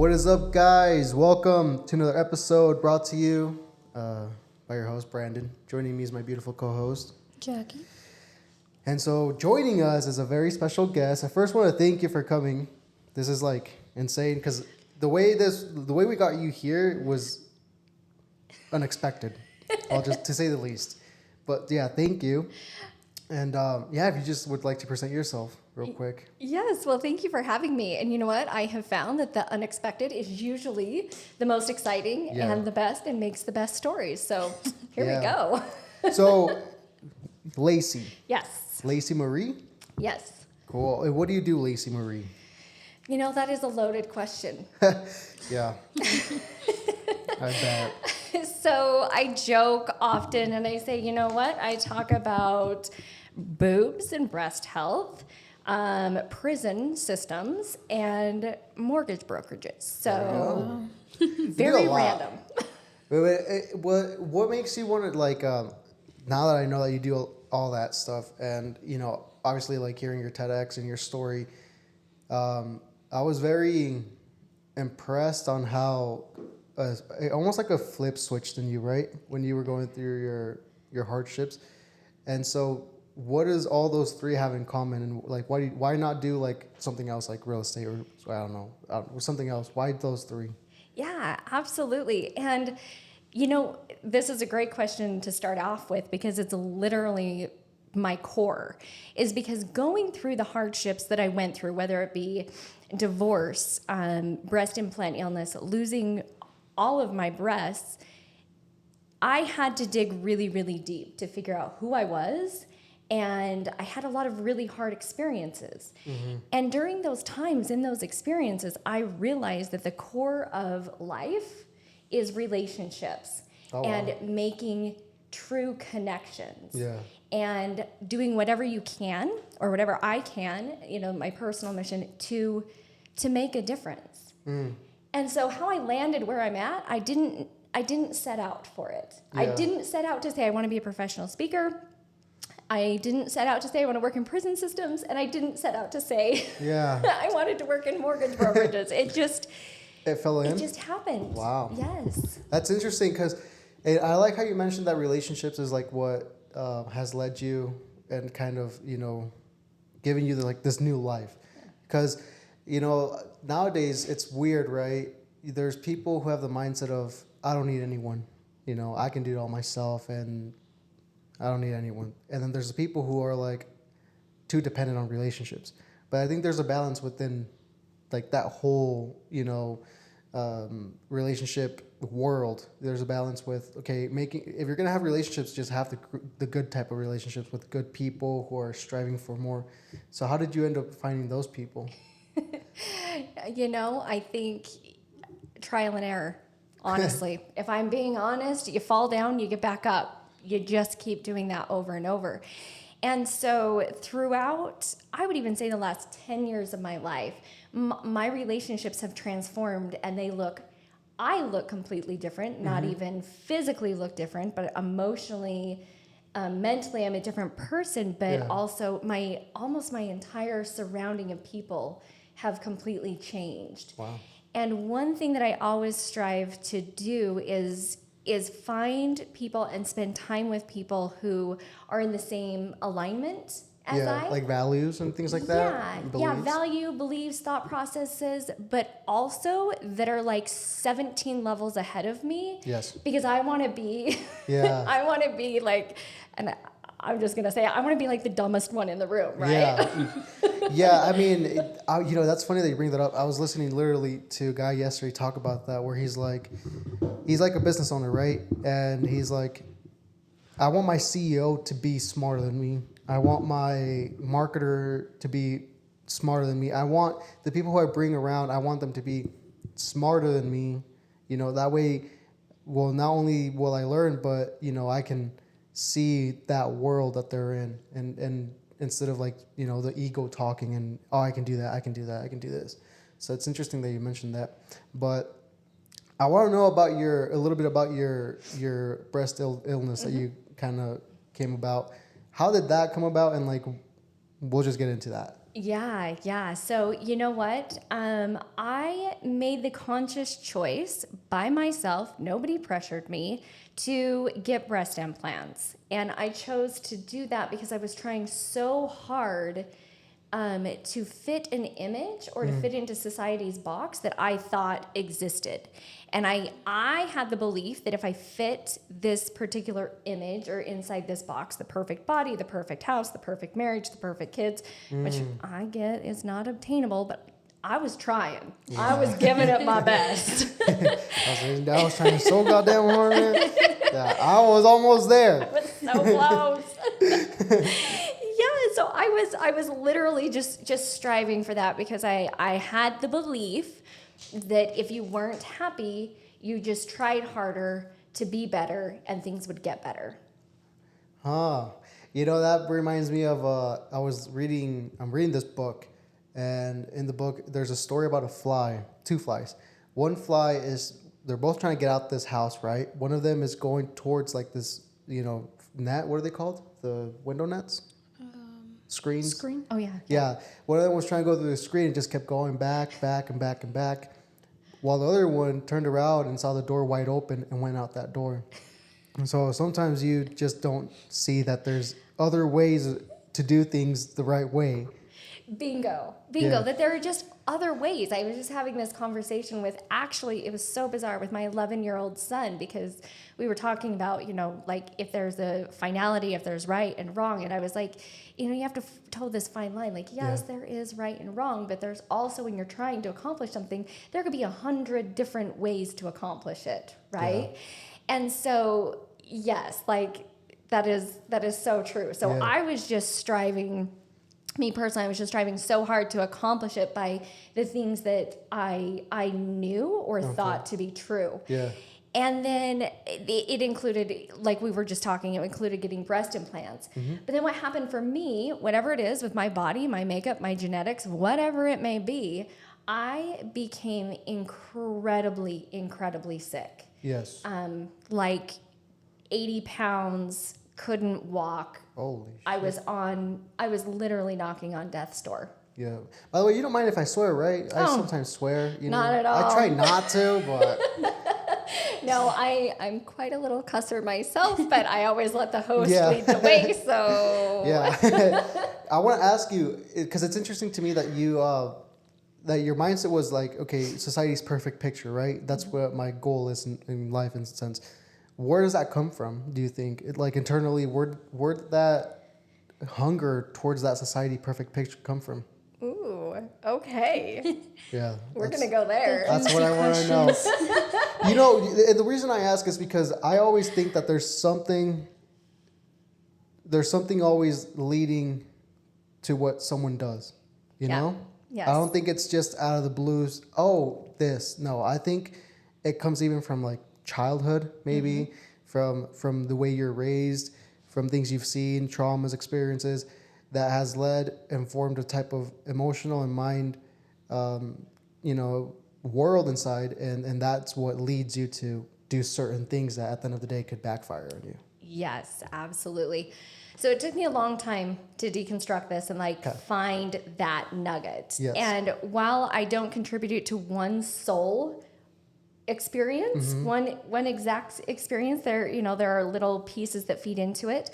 What is up, guys? Welcome to another episode brought to you by your host, Brandon. Joining me is my beautiful co-host, Jackie. And so joining us is a very special guest. I first want to thank you for coming. This is like insane because the way we got you here was unexpected. Just to say the least. But yeah, thank you. And if you just would like to present yourself real quick. Yes, well, thank you for having me. And you know what? I have found that the unexpected is usually the most exciting and the best and makes the best stories. So here we go. So, Lacey. Yes. Lacey Marie? Yes. Cool. What do you do, Lacey Marie? You know, that is a loaded question. Yeah. I bet. So I joke often and I say, you know what? I talk about boobs and breast health, prison systems, and mortgage brokerages. So very random. What makes you want to, like, now that I know that you do all that stuff and, you know, obviously, like, hearing your TEDx and your story, I was very impressed on how almost like a flip switched in you, right? When you were going through your hardships. And so what does all those three have in common? And like, why not do like something else like real estate or I don't know, something else? Why those three? Yeah, absolutely. And, you know, this is a great question to start off with because it's literally my core, is because going through the hardships that I went through, whether it be divorce, breast implant illness, losing all of my breasts, I had to dig really, really deep to figure out who I was. And I had a lot of really hard experiences. Mm-hmm. And during those times, in those experiences, I realized that the core of life is relationships and making true connections. Yeah. And doing whatever you can, or whatever I can, you know, my personal mission to make a difference. Mm. And so how I landed where I'm at, I didn't set out for it. Yeah. I didn't set out to say I want to be a professional speaker. I didn't set out to say I want to work in prison systems, and I didn't set out to say I wanted to work in mortgage brokerages. It fell in? It just happened. Wow. Yes. That's interesting because I like how you mentioned that relationships is like what has led you and kind of, you know, giving you this new life. Because, you know, nowadays it's weird, right? There's people who have the mindset of, I don't need anyone. You know, I can do it all myself and I don't need anyone. And then there's the people who are like too dependent on relationships. But I think there's a balance within like that whole, you know, relationship world. There's a balance with, okay, if you're going to have relationships, just have the good type of relationships with good people who are striving for more. So how did you end up finding those people? You know, I think trial and error, honestly. If I'm being honest, you fall down, you get back up. You just keep doing that over and over. And so throughout, I would even say the last 10 years of my life, my relationships have transformed and I look completely different, not even physically look different, but emotionally, mentally, I'm a different person, but also almost my entire surrounding of people have completely changed. Wow. And one thing that I always strive to do is find people and spend time with people who are in the same alignment as I. Like values and things like that? Yeah, value, beliefs, thought processes, but also that are like 17 levels ahead of me. Yes. Because I want to be, I want to be like, and I'm just going to say, I want to be like the dumbest one in the room, right? Yeah. Yeah, I mean, you know, that's funny that you bring that up. I was listening literally to a guy yesterday talk about that where he's like a business owner, right? And he's like, I want my CEO to be smarter than me. I want my marketer to be smarter than me. I want the people who I bring around, I want them to be smarter than me. You know, that way, well, not only will I learn, but, you know, I can see that world that they're in and instead of like, you know, the ego talking and, oh, I can do that, I can do that, I can do this. So it's interesting that you mentioned that. But I want to know about a little bit about your breast illness that you kind of came about. How did that come about? And like, we'll just get into that. Yeah. So, you know what? I made the conscious choice by myself, nobody pressured me, to get breast implants. And I chose to do that because I was trying so hard to fit an image or to fit into society's box that I thought existed. And I had the belief that if I fit this particular image or inside this box, the perfect body, the perfect house, the perfect marriage, the perfect kids, which I get is not obtainable, but I was trying. Yeah. I was giving it my best. I was trying so goddamn hard, man. Yeah, I was almost there. I was so close. Yeah, so I was literally just striving for that because I had the belief that if you weren't happy, you just tried harder to be better and things would get better. You know, that reminds me of I'm reading this book, and in the book there's a story about two flies. One fly they're both trying to get out this house, right? One of them is going towards like this, net, what are they called? The window nets? Screens? Screen? Oh, yeah. Yeah. One of them was trying to go through the screen and just kept going back, and back, while the other one turned around and saw the door wide open and went out that door. And so sometimes you just don't see that there's other ways to do things the right way. Bingo. Yeah. That there are just other ways. I was just having this conversation it was so bizarre with my 11-year-old son because we were talking about, like if there's a finality, if there's right and wrong. And I was like, you have to toe this fine line. Like, yes, there is right and wrong, but there's also when you're trying to accomplish something, there could be 100 different ways to accomplish it, right? Yeah. And so, yes, like that is so true. So I was just striving. Me personally, I was just striving so hard to accomplish it by the things that I knew or thought to be true. Yeah. And then it included, like we were just talking, it included getting breast implants. Mm-hmm. But then what happened for me, whatever it is with my body, my makeup, my genetics, whatever it may be, I became incredibly, incredibly sick. Yes. Like 80 pounds, couldn't walk. Holy shit. I was literally knocking on death's door. Yeah. By the way, you don't mind if I swear, right? I sometimes swear. Not at all. I try not to, but... No, I'm quite a little cusser myself, but I always let the host lead the way, so... Yeah. I want to ask you, because it's interesting to me that that your mindset was like, okay, society's perfect picture, right? That's what my goal is in life, in a sense. Where does that come from, do you think? Like internally, where did that hunger towards that society perfect picture come from? Ooh, okay. Yeah. We're going to go there. That's what I want to know. And the reason I ask is because I always think that there's something always leading to what someone does, you know? Yes. I don't think it's just out of the blues, No, I think it comes even from like childhood, maybe, from the way you're raised, from things you've seen, traumas, experiences, that has led and formed a type of emotional and mind, world inside, and that's what leads you to do certain things that at the end of the day could backfire on you. Yes, absolutely. So it took me a long time to deconstruct this and find that nugget. Yes. And while I don't contribute it to one sole experience, one exact experience, there are little pieces that feed into it.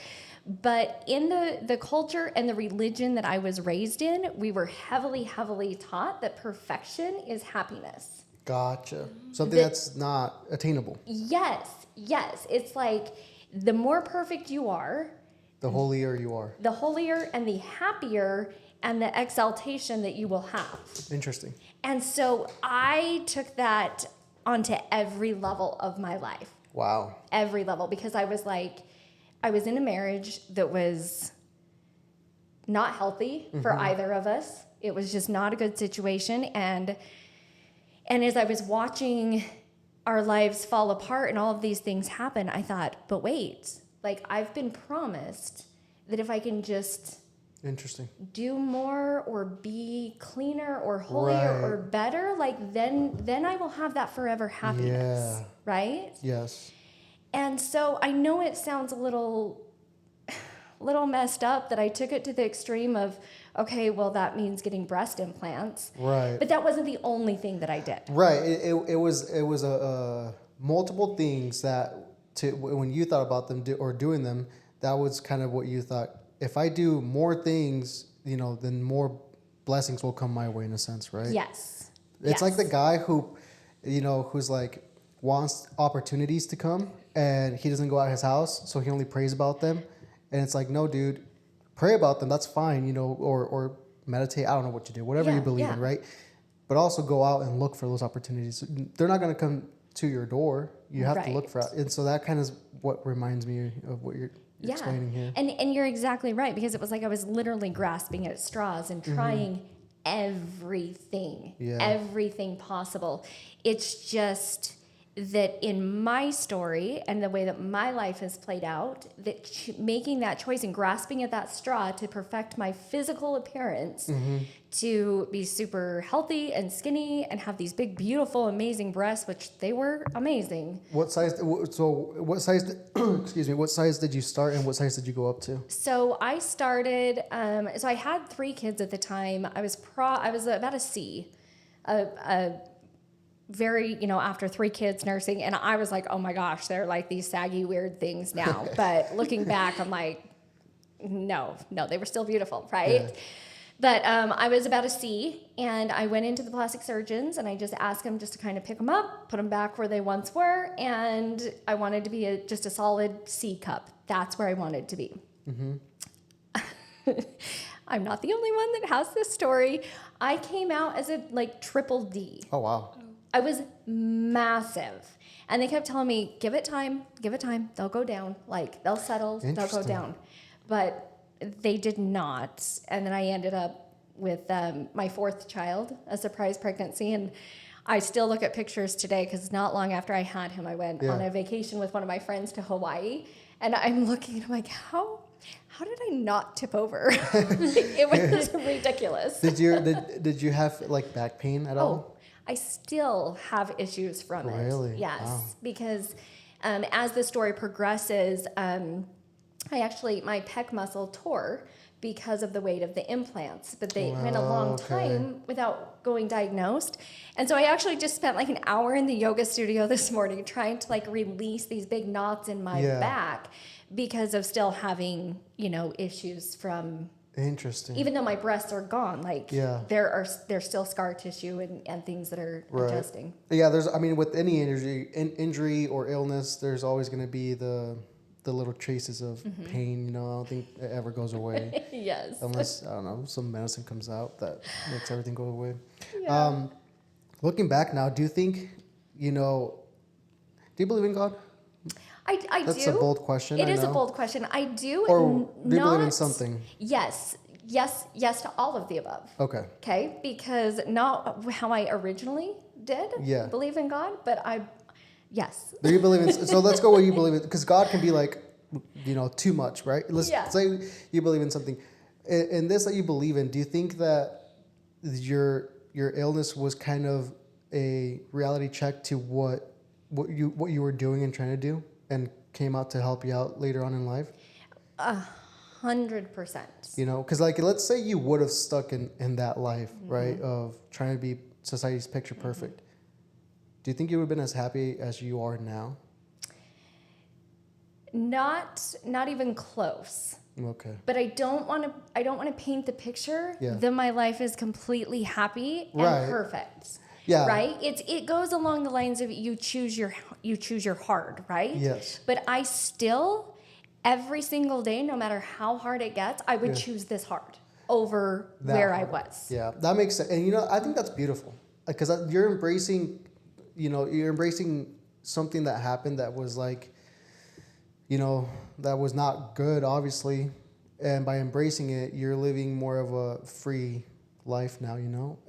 But in the culture and the religion that I was raised in, we were heavily, heavily taught that perfection is happiness. Gotcha. Something that's not attainable. Yes. It's like the more perfect you are, the holier you are. The holier and the happier and the exaltation that you will have. Interesting. And so I took that onto every level of my life. Wow. Every level, because I was in a marriage that was not healthy for either of us. It was just not a good situation. And as I was watching our lives fall apart and all of these things happen, I thought, but wait, I've been promised that if I can just do more or be cleaner or holier or better, then I will have that forever happiness. Yeah. Right? Yes. And so I know it sounds a little little messed up that I took it to the extreme of, okay, well, that means getting breast implants. Right. But that wasn't the only thing that I did. Right. It was a multiple things that when you thought about them doing them, that was kind of what you thought. If I do more things, then more blessings will come my way in a sense, right? Yes. It's like the guy who, who's like wants opportunities to come and he doesn't go out of his house, so he only prays about them. And it's like, no, dude, pray about them. That's fine, or meditate. I don't know what you do, whatever you believe in, right? But also go out and look for those opportunities. They're not going to come to your door. You have to look for it. And so that kind of is what reminds me of what you're explaining here. And you're exactly right, because it was like I was literally grasping at straws and trying everything possible. It's just that in my story and the way that my life has played out, that making that choice and grasping at that straw to perfect my physical appearance, to be super healthy and skinny and have these big, beautiful, amazing breasts, which they were amazing. What size? Excuse me. What size did you start, and what size did you go up to? So I started. So I had 3 kids at the time. I was about a C, very, after 3 kids nursing, and I was like, oh my gosh, they're like these saggy, weird things now. But looking back, I'm like, no, they were still beautiful, right? Yeah. But I was about a C, and I went into the plastic surgeons, and I just asked them just to kind of pick them up, put them back where they once were, and I wanted to be just a solid C cup. That's where I wanted to be. I'm not the only one that has this story. I came out as a triple D. Oh, wow. I was massive. And they kept telling me, give it time. They'll go down. They'll settle. They'll go down. But they did not. And then I ended up with my 4th child, a surprise pregnancy. And I still look at pictures today, because not long after I had him, I went on a vacation with one of my friends to Hawaii. And I'm looking and I'm like, how did I not tip over? It was ridiculous. Did you have back pain at all? I still have issues from it. Really? Yes. Wow. Because as the story progresses, my pec muscle tore because of the weight of the implants, but they went a long time without going diagnosed. And so I actually just spent an hour in the yoga studio this morning trying to release these big knots in my back, because of still having, issues from. Interesting. Even though my breasts are gone, there's still scar tissue and things that are adjusting. Yeah, with any injury or illness, there's always going to be the little traces of pain. I don't think it ever goes away. Yes. Unless, I don't know, some medicine comes out that makes everything go away. Yeah. Looking back now, do you think, do you believe in God? I do. That's a bold question. It is a bold question. I do. Or do you believe in something? Yes to all of the above. Okay, because not how I originally did believe in God, but yes. Do you believe in? So let's go what you believe in, because God can be too much, right? Let's say you believe in something. In this that you believe in, do you think that your illness was kind of a reality check to what you were doing and trying to do, and came out to help you out later on in life? 100%. Because let's say you would have stuck in that life, right, of trying to be society's picture perfect. Do you think you would have been as happy as you are now? Not even close. Okay. But I don't want to paint the picture that my life is completely happy and perfect. Yeah. Right? It goes along the lines of you choose your hard, right? Yes. But I still, every single day, no matter how hard it gets, I would choose this hard over where I was. Yeah, that makes sense. And I think that's beautiful, because you're embracing something that happened that was that was not good, obviously. And by embracing it, you're living more of a free life now,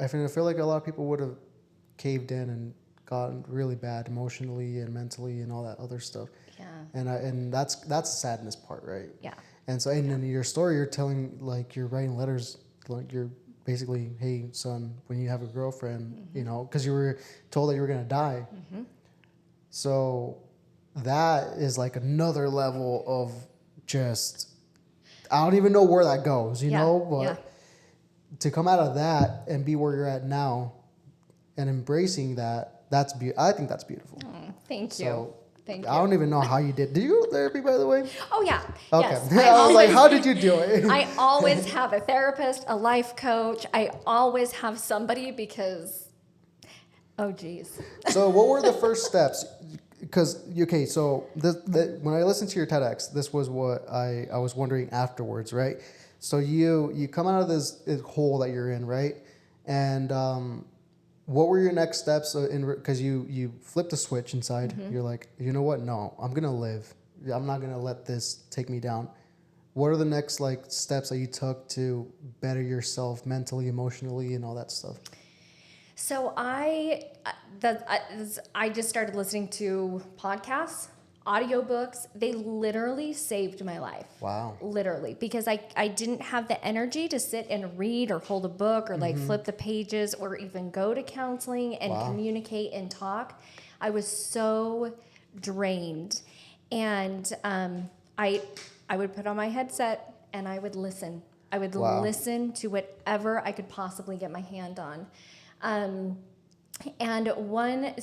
I feel like a lot of people would have caved in and gotten really bad emotionally and mentally and all that other stuff. Yeah. And that's the sadness part, right? Yeah. And so, and in your story, you're telling, you're writing letters, you're basically, hey, son, when you have a girlfriend, because you were told that you were going to die. So that is another level of just, I don't even know where that goes, you Yeah, know, but yeah. to come out of that and be where you're at now and embracing that, I think that's beautiful. Thank you. So Thank you. I don't even know how you did. Did you go to therapy, by the way? Oh, yeah. Okay. Yes. I was like, how did you do it? I always have a therapist, a life coach. I always have somebody because, oh, geez. So what were the first steps? Because, okay, so when I listened to your TEDx, this was what I was wondering afterwards, right? So you come out of this hole that you're in, right? And what were your next steps? Because you flipped a switch inside. Mm-hmm. You're like, you know what? No, I'm going to live. I'm not going to let this take me down. What are the next like steps that you took to better yourself mentally, emotionally, and all that stuff? So I just started listening to podcasts, audiobooks. They literally saved my life. Wow. Literally, because I didn't have the energy to sit and read or hold a book or like flip the pages or even go to counseling and communicate and talk. I was so drained. And I would put on my headset and I would listen. I would listen to whatever I could possibly get my hand on. So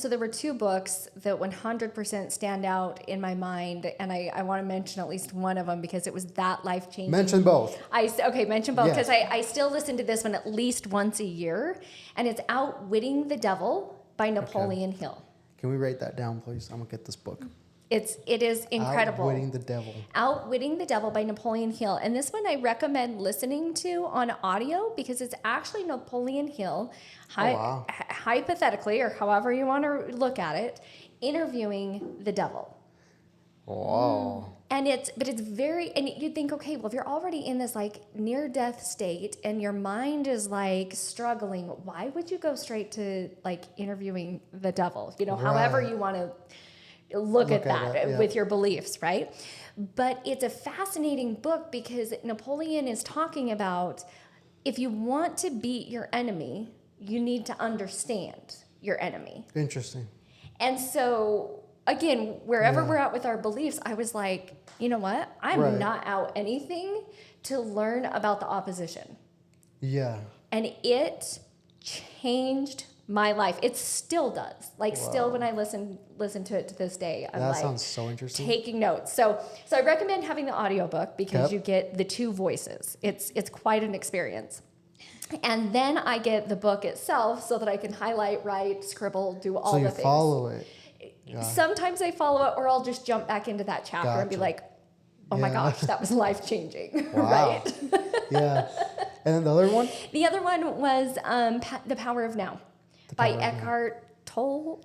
there were two books that 100% stand out in my mind, and I want to mention at least one of them because it was that life-changing. Mention both. Mention both, because Yes. I still listen to this one at least once a year, and it's Outwitting the Devil by Napoleon Hill. Can we write that down, please? I'm going to get this book. It is incredible. Outwitting the Devil. Outwitting the Devil by Napoleon Hill. And this one I recommend listening to on audio because it's actually Napoleon Hill, hypothetically, or however you want to look at it, interviewing the devil. Wow. And it's very, and you'd think, okay, well, if you're already in this like near death state and your mind is like struggling, why would you go straight to like interviewing the devil? You know, however you want to look at that with your beliefs, right? But it's a fascinating book because Napoleon is talking about if you want to beat your enemy, you need to understand your enemy. Interesting. And so, again, wherever we're at with our beliefs, I was like, you know what? I'm not out anything to learn about the opposition. Yeah. And it changed my life. It still does. Like still when I listen to it to this day, I'm That sounds so interesting. taking notes. So I recommend having the audiobook because you get the two voices. It's quite an experience. And then I get the book itself so that I can highlight, write, scribble, do all the things. So you follow it. Sometimes I follow it or I'll just jump back into that chapter and be like, oh my gosh, that was life-changing. Right? Yeah. And then the other one? The other one was The Power of Now by Eckhart Tolle.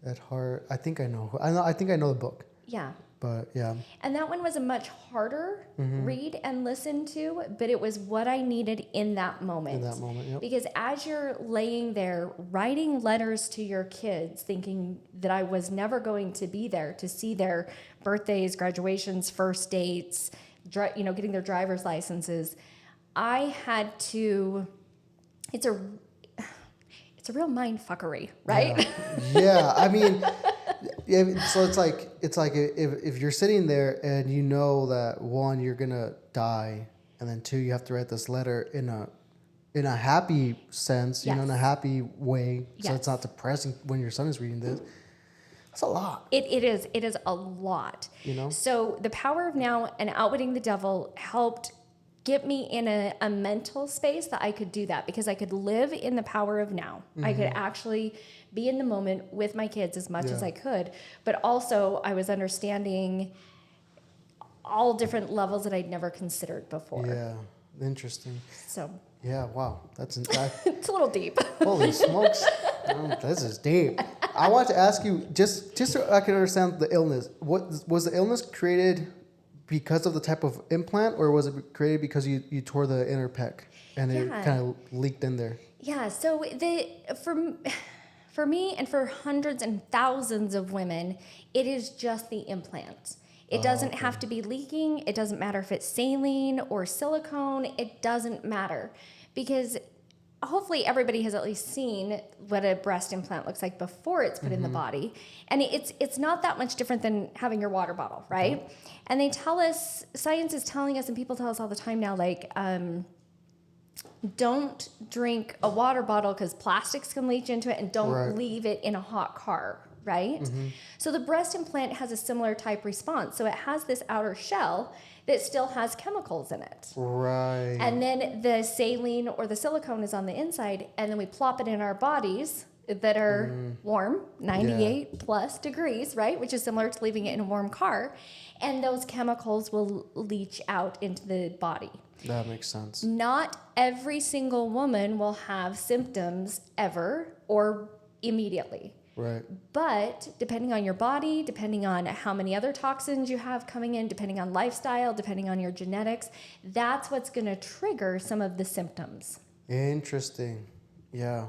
At heart, I think I know. I think I know the book. Yeah. But yeah. And that one was a much harder read and listen to, but it was what I needed in that moment. Yep. Because as you're laying there writing letters to your kids, thinking that I was never going to be there to see their birthdays, graduations, first dates, getting their driver's licenses, I had to. It's a real mind fuckery, right? Yeah. I mean. Yeah, so it's like if you're sitting there and you know that one, you're gonna die, and then two, you have to write this letter in a happy sense, in a happy way, so it's not depressing when your son is reading this. That's a lot. It is a lot. So The Power of Now and Outwitting the Devil helped get me in a mental space that I could do that because I could live in the power of now. I could actually be in the moment with my kids as much as I could, but also I was understanding all different levels that I'd never considered before. Yeah, interesting. So. Yeah, wow, that's it's a little deep. Holy smokes, this is deep. I want to ask you just so I can understand the illness. What was the illness created? Because of the type of implant, or was it created because you tore the inner pec and it kind of leaked in there? Yeah. So for me and for hundreds and thousands of women, it is just the implant. It doesn't have to be leaking. It doesn't matter if it's saline or silicone. It doesn't matter because hopefully everybody has at least seen what a breast implant looks like before it's put in the body. And it's not that much different than having your water bottle, right? And they tell us, science is telling us, and people tell us all the time now, like, don't drink a water bottle because plastics can leach into it, and don't leave it in a hot car, right? So the breast implant has a similar type response. So it has this outer shell that still has chemicals in it. Right. And then the saline or the silicone is on the inside, and then we plop it in our bodies that are warm, 98 plus degrees, right? Which is similar to leaving it in a warm car. And those chemicals will leach out into the body. That makes sense. Not every single woman will have symptoms ever or immediately. Right. But depending on your body, depending on how many other toxins you have coming in, depending on lifestyle, depending on your genetics, that's what's going to trigger some of the symptoms. Interesting. Yeah,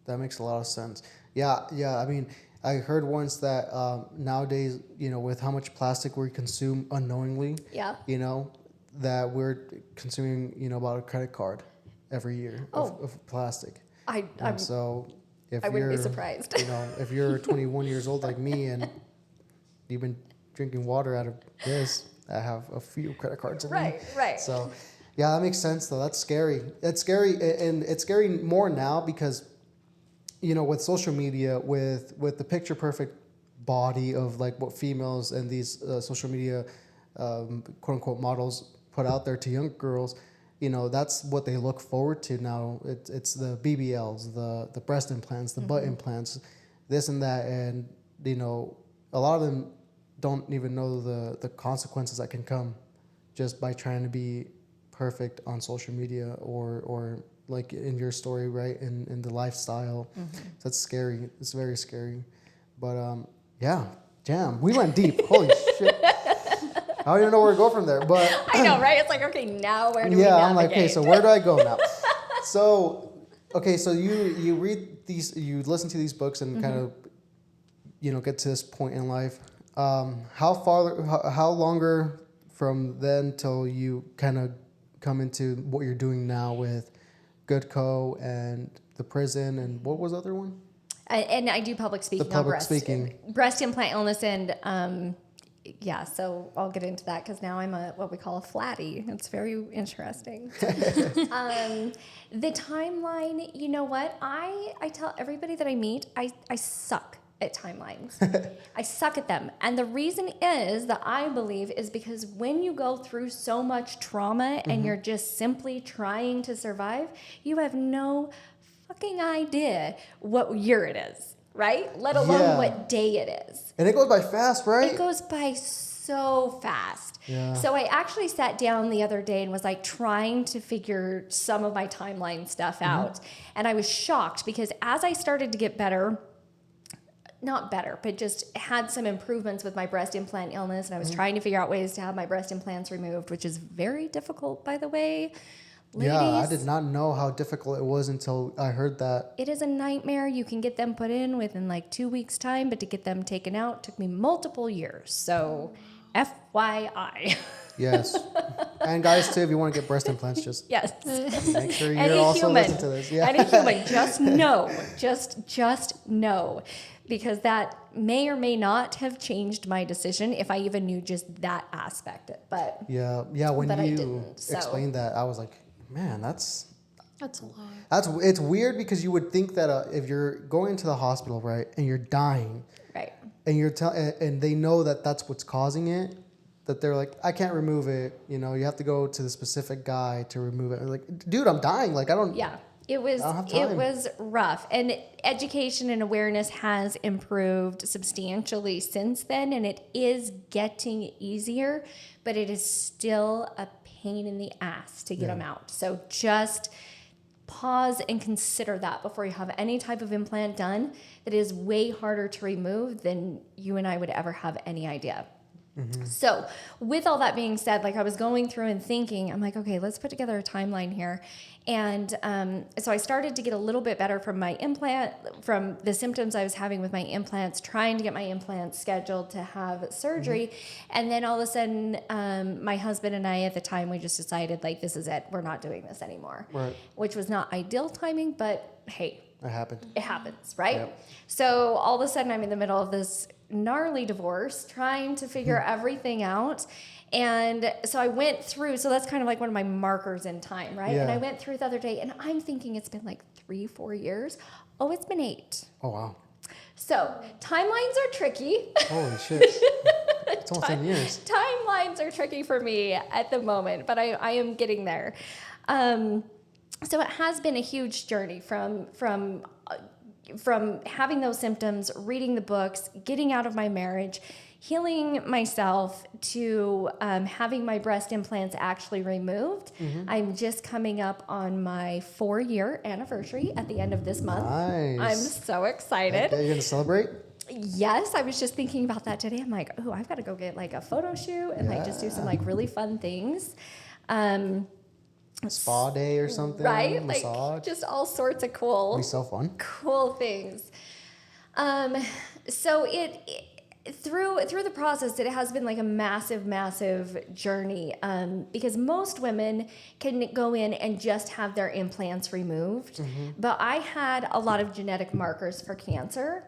that makes a lot of sense. Yeah. I mean, I heard once that nowadays, with how much plastic we consume unknowingly, that we're consuming, about a credit card every year of plastic. So if I wouldn't you're, be surprised. If you're 21 years old like me and you've been drinking water out of this, I have a few credit cards in me. Right. So, yeah, that makes sense though. That's scary. It's scary, and it's scary more now because, with social media, with the picture perfect body of like what females and these social media quote unquote models put out there to young girls, that's what they look forward to now. It's the BBLs, the breast implants, the butt implants, this and that, and a lot of them don't even know the consequences that can come just by trying to be perfect on social media or like in your story, right, in the lifestyle. That's scary. It's very scary. But damn, we went deep. Holy shit. I don't even know where to go from there, but I know, right? It's like, okay, now where do we yeah, navigate? I'm like, okay, so where do I go now? So you read these, you listen to these books and kind of, get to this point in life. How longer from then till you kind of come into what you're doing now with Good Co. and the prison, and what was the other one? And I do public speaking on breast implant illness, and so I'll get into that because now I'm what we call a flatty. It's very interesting. The timeline, you know what? I tell everybody that I meet, I suck at timelines. I suck at them. And the reason is that I believe is because when you go through so much trauma and you're just simply trying to survive, you have no fucking idea what year it is, right? Let alone what day it is. And it goes by fast, right? It goes by so fast. Yeah. So I actually sat down the other day and was like trying to figure some of my timeline stuff out. And I was shocked because as I started to get better, not better, but just had some improvements with my breast implant illness, and I was trying to figure out ways to have my breast implants removed, which is very difficult, by the way. Ladies, yeah, I did not know how difficult it was until I heard that. It is a nightmare. You can get them put in within like 2 weeks' time, but to get them taken out took me multiple years. So, FYI. Yes. And guys, too, if you want to get breast implants, just make sure you also listen to this. Yeah. Any human, just know. Just know. Because that may or may not have changed my decision if I even knew just that aspect. But yeah, when you explained that, I was like, man, that's a lot. It's weird because you would think that if you're going into the hospital, right, and you're dying, right, and and they know that that's what's causing it, that they're like, I can't remove it. You have to go to the specific guy to remove it. I'm like, dude, I'm dying. Like, I don't. Yeah. It was rough, and education and awareness has improved substantially since then, and it is getting easier, but it is still a pain in the ass to get them out. So just pause and consider that before you have any type of implant done. That is way harder to remove than you and I would ever have any idea. So with all that being said, like I was going through and thinking, I'm like, okay, let's put together a timeline here. And so I started to get a little bit better from my implant, from the symptoms I was having with my implants, trying to get my implants scheduled to have surgery. And then all of a sudden, my husband and I at the time, we just decided like, this is it. We're not doing this anymore. Right. Which was not ideal timing, but hey. It happened. It happens, right? Yep. So all of a sudden I'm in the middle of this gnarly divorce, trying to figure everything out. And so I went through, so that's kind of like one of my markers in time, right? Yeah. And I went through the other day and I'm thinking it's been like 3-4 years. Oh, it's been 8. Oh, wow. So timelines are tricky. Holy shit. It's almost 10 years. Timelines are tricky for me at the moment, but I am getting there. So it has been a huge journey from having those symptoms, reading the books, getting out of my marriage, healing myself, to having my breast implants actually removed. I'm just coming up on my 4-year anniversary at the end of this month. Nice. I'm so excited. You're going to celebrate? Yes, I was just thinking about that today. I'm like, oh, I've got to go get like a photo shoot and like just do some like really fun things. Spa day or something? Right? Massage? Like just all sorts of cool. It'll be so fun. Cool things. So it through the process, it has been like a massive journey, because most women can go in and just have their implants removed, but I had a lot of genetic markers for cancer.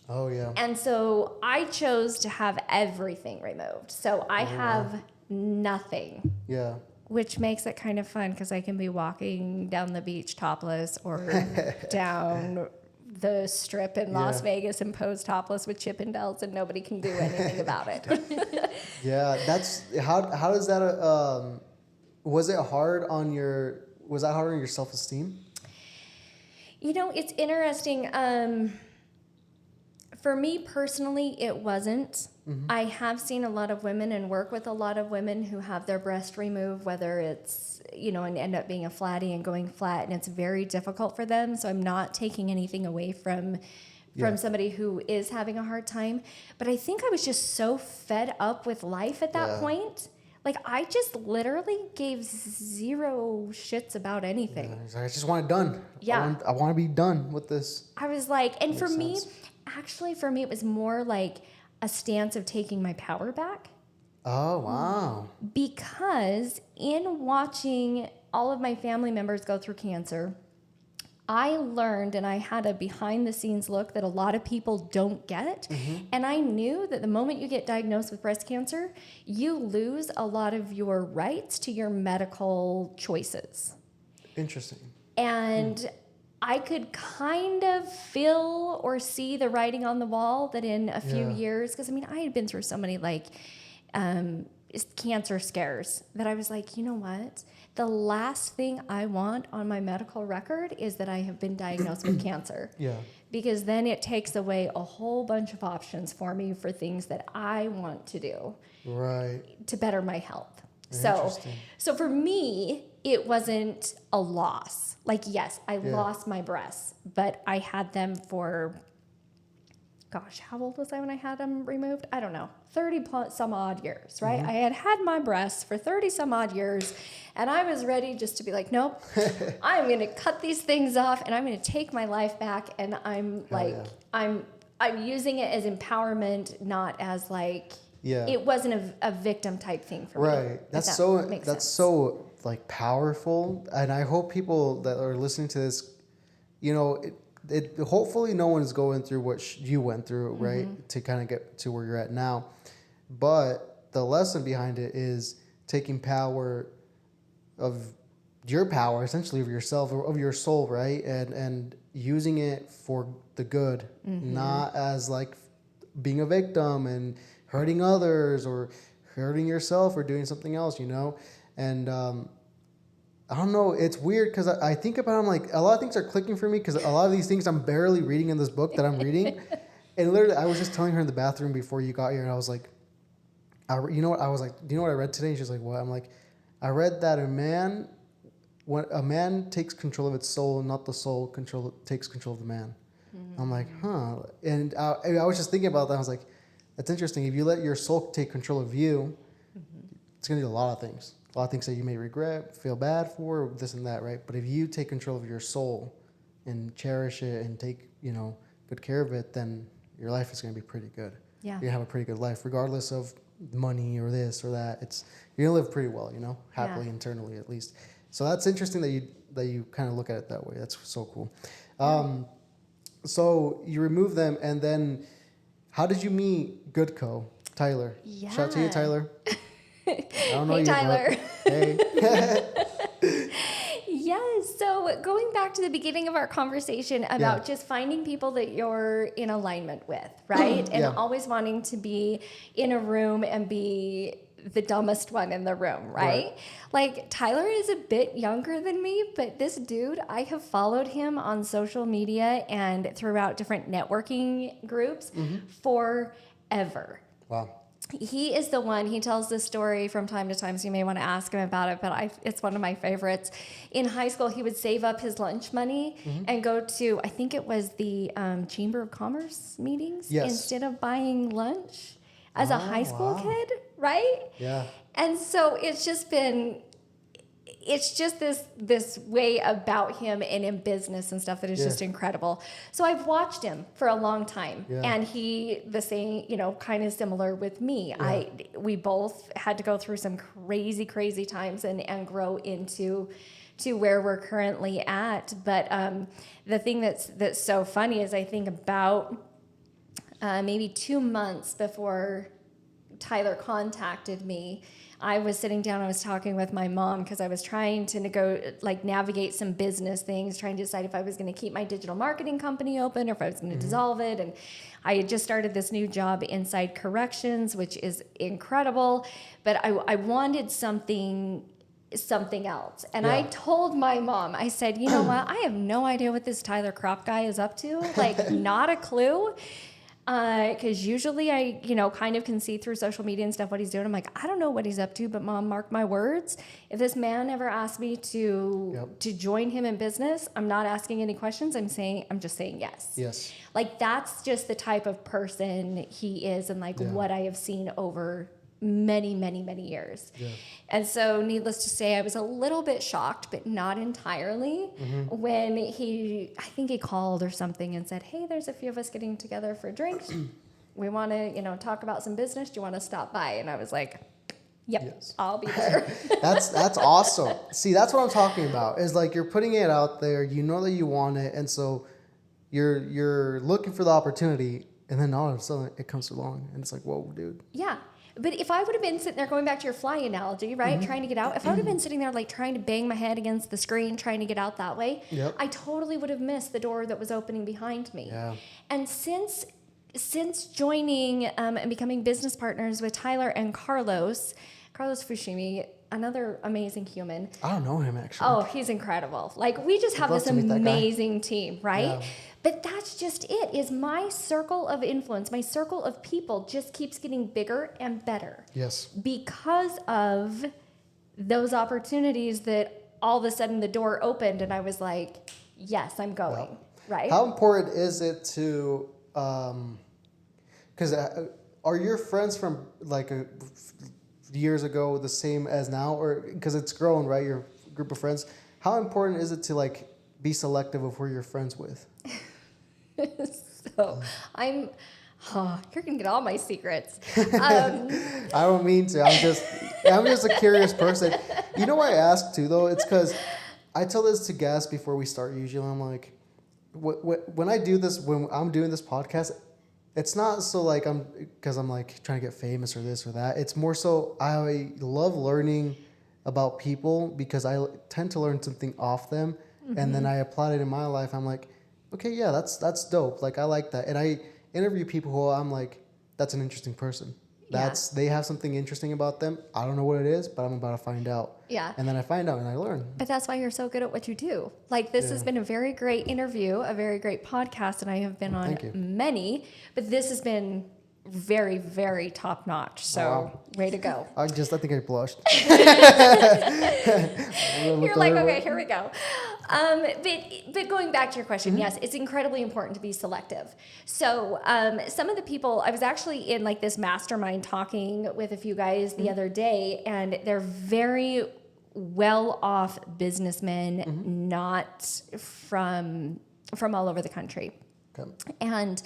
Oh, yeah. And so I chose to have everything removed. So I have nothing. Yeah. Which makes it kind of fun because I can be walking down the beach topless or down the strip in Las Vegas and pose topless with Chippendales and nobody can do anything about it. Yeah, that's how does that was that hard on your self-esteem? You know, it's interesting. For me personally, it wasn't. I have seen a lot of women and work with a lot of women who have their breast removed, whether it's, and end up being a flatty and going flat, and it's very difficult for them. So I'm not taking anything away from somebody who is having a hard time. But I think I was just so fed up with life at that point. Like, I just literally gave 0 shits about anything. I just want it done. Yeah. I want to be done with this. I was like, and for me, sense. actually, for me, it was more like a stance of taking my power back. Oh, wow. Because in watching all of my family members go through cancer, I learned, and I had a behind the scenes look that a lot of people don't get. And I knew that the moment you get diagnosed with breast cancer, you lose a lot of your rights to your medical choices. Interesting. And I could kind of feel or see the writing on the wall that in a few years, because I mean, I had been through so many like cancer scares that I was like, you know what? The last thing I want on my medical record is that I have been diagnosed with cancer. Yeah. Because then it takes away a whole bunch of options for me for things that I want to do. Right. To better my health. So for me, it wasn't a loss. Like, yes, I lost my breasts, but I had them for, gosh, how old was I when I had them removed? I don't know, 30 some odd years, right? I had my breasts for 30 some odd years, and I was ready just to be like, nope, I'm going to cut these things off, and I'm going to take my life back, and I'm like, I'm using it as empowerment, not as like, it wasn't a victim type thing for me. Right. That's so like powerful, and I hope people that are listening to this, it hopefully no one is going through what you went through, right? To kind of get to where you're at now. But the lesson behind it is taking power of your power, essentially of yourself, or of your soul, right? And using it for the good, not as like being a victim and hurting others or hurting yourself or doing something else, And I don't know, it's weird because I think about it, I'm like, a lot of things are clicking for me because a lot of these things I'm barely reading in this book that I'm reading. And literally, I was just telling her in the bathroom before you got here, and I was like, do you know what I read today? And she's like, what? I'm like, I read that when a man takes control of its soul and not the soul takes control of the man. I'm like, huh. And I was just thinking about that. I was like, It's interesting. If you let your soul take control of you, it's going to do a lot of things. A lot of things that you may regret, feel bad for, this and that, right? But if you take control of your soul and cherish it and take, good care of it, then your life is going to be pretty good. Yeah. You're going to have a pretty good life, regardless of money or this or that. You're going to live pretty well, happily, internally at least. So that's interesting that you kind of look at it that way. That's so cool. So you remove them, and then how did you meet Goodco, Tyler? Yeah. Shout out to you, Tyler. I don't know Hey, you, Tyler. Hey. Yes. So going back to the beginning of our conversation about just finding people that you're in alignment with, right? And always wanting to be in a room and be the dumbest one in the room, right? Like Tyler is a bit younger than me, but this dude, I have followed him on social media and throughout different networking groups forever. Wow. He is the one, he tells this story from time to time, so you may want to ask him about it, but it's one of my favorites. In high school, he would save up his lunch money and go to, I think it was the Chamber of Commerce meetings instead of buying lunch as a high school kid, right? Yeah. And so it's just this way about him and in business and stuff that is just incredible. So I've watched him for a long time, and he the same, kind of similar with me. Yeah. We both had to go through some crazy times and grow into where we're currently at. But the thing that's so funny is I think about maybe 2 months before Tyler contacted me, I was sitting down, I was talking with my mom because I was trying to navigate some business things, trying to decide if I was going to keep my digital marketing company open or if I was going to dissolve it. And I had just started this new job inside corrections, which is incredible, but I wanted something else. And I told my mom, I said, you know what? I have no idea what this Tyler Crop guy is up to. Not a clue. Because usually I, kind of can see through social media and stuff what he's doing. I'm like, I don't know what he's up to, but Mom, mark my words. If this man ever asked me to join him in business, I'm not asking any questions. I'm just saying yes. Yes. That's just the type of person he is, and what I have seen over many years. Yeah. And so needless to say, I was a little bit shocked, but not entirely, when I think he called or something and said, hey, there's a few of us getting together for drinks. We want to, talk about some business. Do you want to stop by? And I was like, yep, I'll be there. That's awesome. See, that's what I'm talking about, is you're putting it out there, you know that you want it, and so you're looking for the opportunity, and then all of a sudden it comes along, and it's like, whoa, dude. Yeah. But if I would have been sitting there, going back to your fly analogy, right, trying to get out, if I would have been sitting there trying to bang my head against the screen, trying to get out that way, I totally would have missed the door that was opening behind me. Yeah. And since joining and becoming business partners with Tyler and Carlos Fushimi, another amazing human. I don't know him, actually. Oh, he's incredible. We just have this amazing team, right? Yeah. But that's just it, is my circle of influence, my circle of people just keeps getting bigger and better. Yes. Because of those opportunities that all of a sudden the door opened and I was like, yes, I'm going, right? How important is it to, because are your friends from years ago the same as now, or because it's grown, right, your group of friends? How important is it to be selective of who you're friends with? So you're gonna get all my secrets. I don't mean to. I'm just a curious person. You know why I ask too, though? It's because I tell this to guests before we start. Usually, I'm like, when I do this, when I'm doing this podcast, it's not so I'm trying to get famous or this or that. It's more so I love learning about people because I tend to learn something off them, and then I apply it in my life. I'm like, okay, yeah, that's dope. I like that. And I interview people who I'm like, that's an interesting person. They have something interesting about them. I don't know what it is, but I'm about to find out. Yeah. And then I find out and I learn. But that's why you're so good at what you do. This has been a very great interview, a very great podcast, and I have been on many, but this has been very, very top notch. So way to go. I think I blushed. You're like, okay, here we go. But going back to your question, yes, it's incredibly important to be selective. So some of the people, I was actually in like this mastermind talking with a few guys the other day, and they're very well-off businessmen, not from all over the country. Okay. And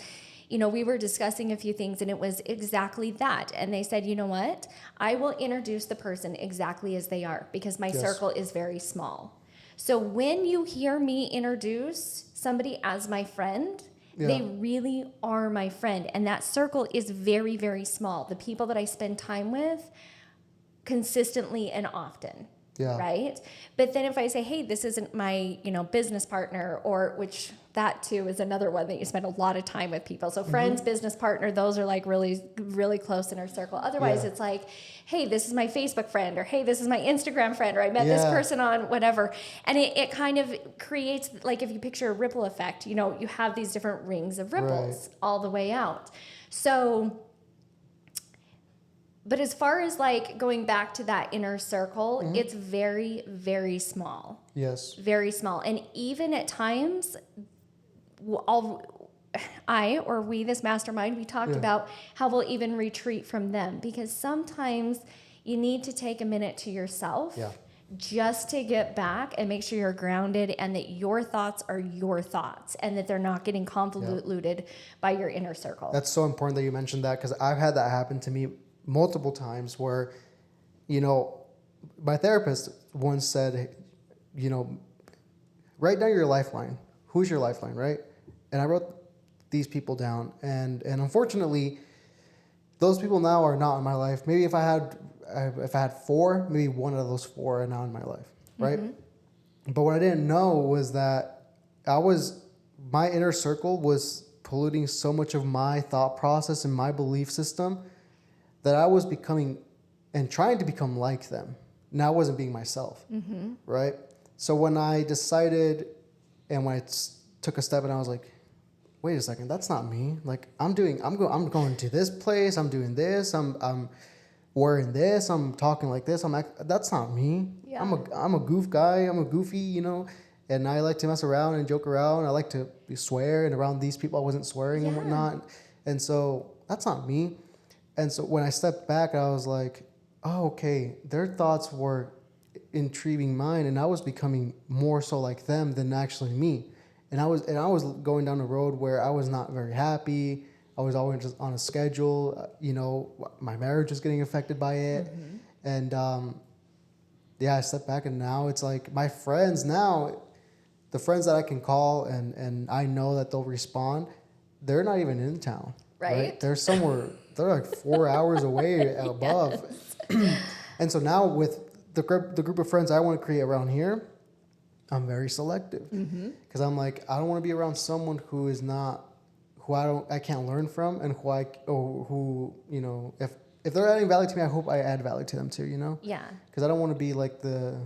we were discussing a few things, and it was exactly that. And they said, you know what? I will introduce the person exactly as they are because my circle is very small. So when you hear me introduce somebody as my friend, they really are my friend. And that circle is very, very small. The people that I spend time with consistently and often. Yeah. Right. But then if I say, hey, this isn't my, business partner, or which that too is another one that you spend a lot of time with people. So friends, business partner, those are like really, really close in our circle. Otherwise it's like, hey, this is my Facebook friend, or hey, this is my Instagram friend, or I met this person on whatever. And it kind of creates, like, if you picture a ripple effect, you have these different rings of ripples all the way out. So, but as far as like going back to that inner circle, it's very, very small. Yes. Very small. And even at times, we, this mastermind, we talked about how we'll even retreat from them, because sometimes you need to take a minute to yourself just to get back and make sure you're grounded, and that your thoughts are your thoughts, and that they're not getting convoluted by your inner circle. That's so important that you mentioned that, because I've had that happen to me multiple times where, my therapist once said, write down your lifeline. Who's your lifeline, right? And I wrote these people down, and unfortunately, those people now are not in my life. Maybe if I had 4, maybe one of those 4 are now in my life, right? But what I didn't know was that my inner circle was polluting so much of my thought process and my belief system that I was becoming and trying to become like them. And I wasn't being myself, right? So when I decided, and when I took a step, and I was like, wait a second, that's not me. Like, I'm going to this place, I'm doing this, I'm wearing this, I'm talking like this, that's not me. Yeah. I'm a goof guy, I'm a goofy, and I like to mess around and joke around. I like to swear, and around these people I wasn't swearing and whatnot. And so that's not me. And so when I stepped back, I was like, oh, okay, their thoughts were intriguing mine, and I was becoming more so like them than actually me. And I was going down a road where I was not very happy. I was always just on a schedule. My marriage was getting affected by it. And I stepped back, and now it's like my friends now, the friends that I can call and I know that they'll respond, they're not even in town. Right? They're somewhere, they're like 4 hours away above. And so now with the group of friends I want to create around here, I'm very selective, because I'm like, I don't want to be around someone who I can't learn from, and if they're adding value to me, I hope I add value to them too, Yeah. Because I don't want to be like the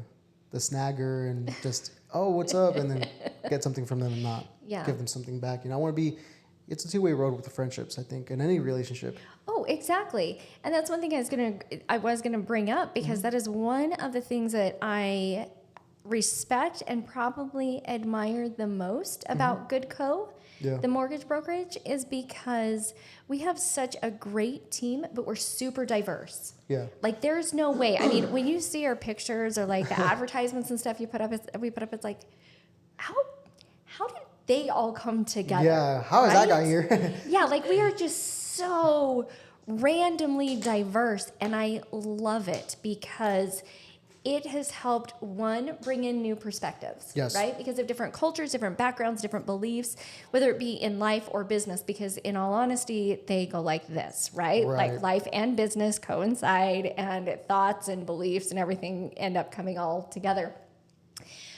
snagger and just, oh, what's up, and then get something from them and not give them something back. I want to be. It's a two-way road with the friendships, I think, in any relationship. Oh, exactly. And that's one thing I was gonna bring up, because that is one of the things that I respect and probably admire the most about Good Co, the mortgage brokerage, is because we have such a great team, but we're super diverse. Yeah. Like, there's no way. I mean, when you see our pictures or like the advertisements and stuff we put up, it's like, how did they all come together? Yeah, how has that got here? Yeah, like, we are just so randomly diverse, and I love it because it has helped, one, bring in new perspectives, right? Because of different cultures, different backgrounds, different beliefs, whether it be in life or business, because in all honesty, they go like this, right? Like, life and business coincide, and thoughts and beliefs and everything end up coming all together.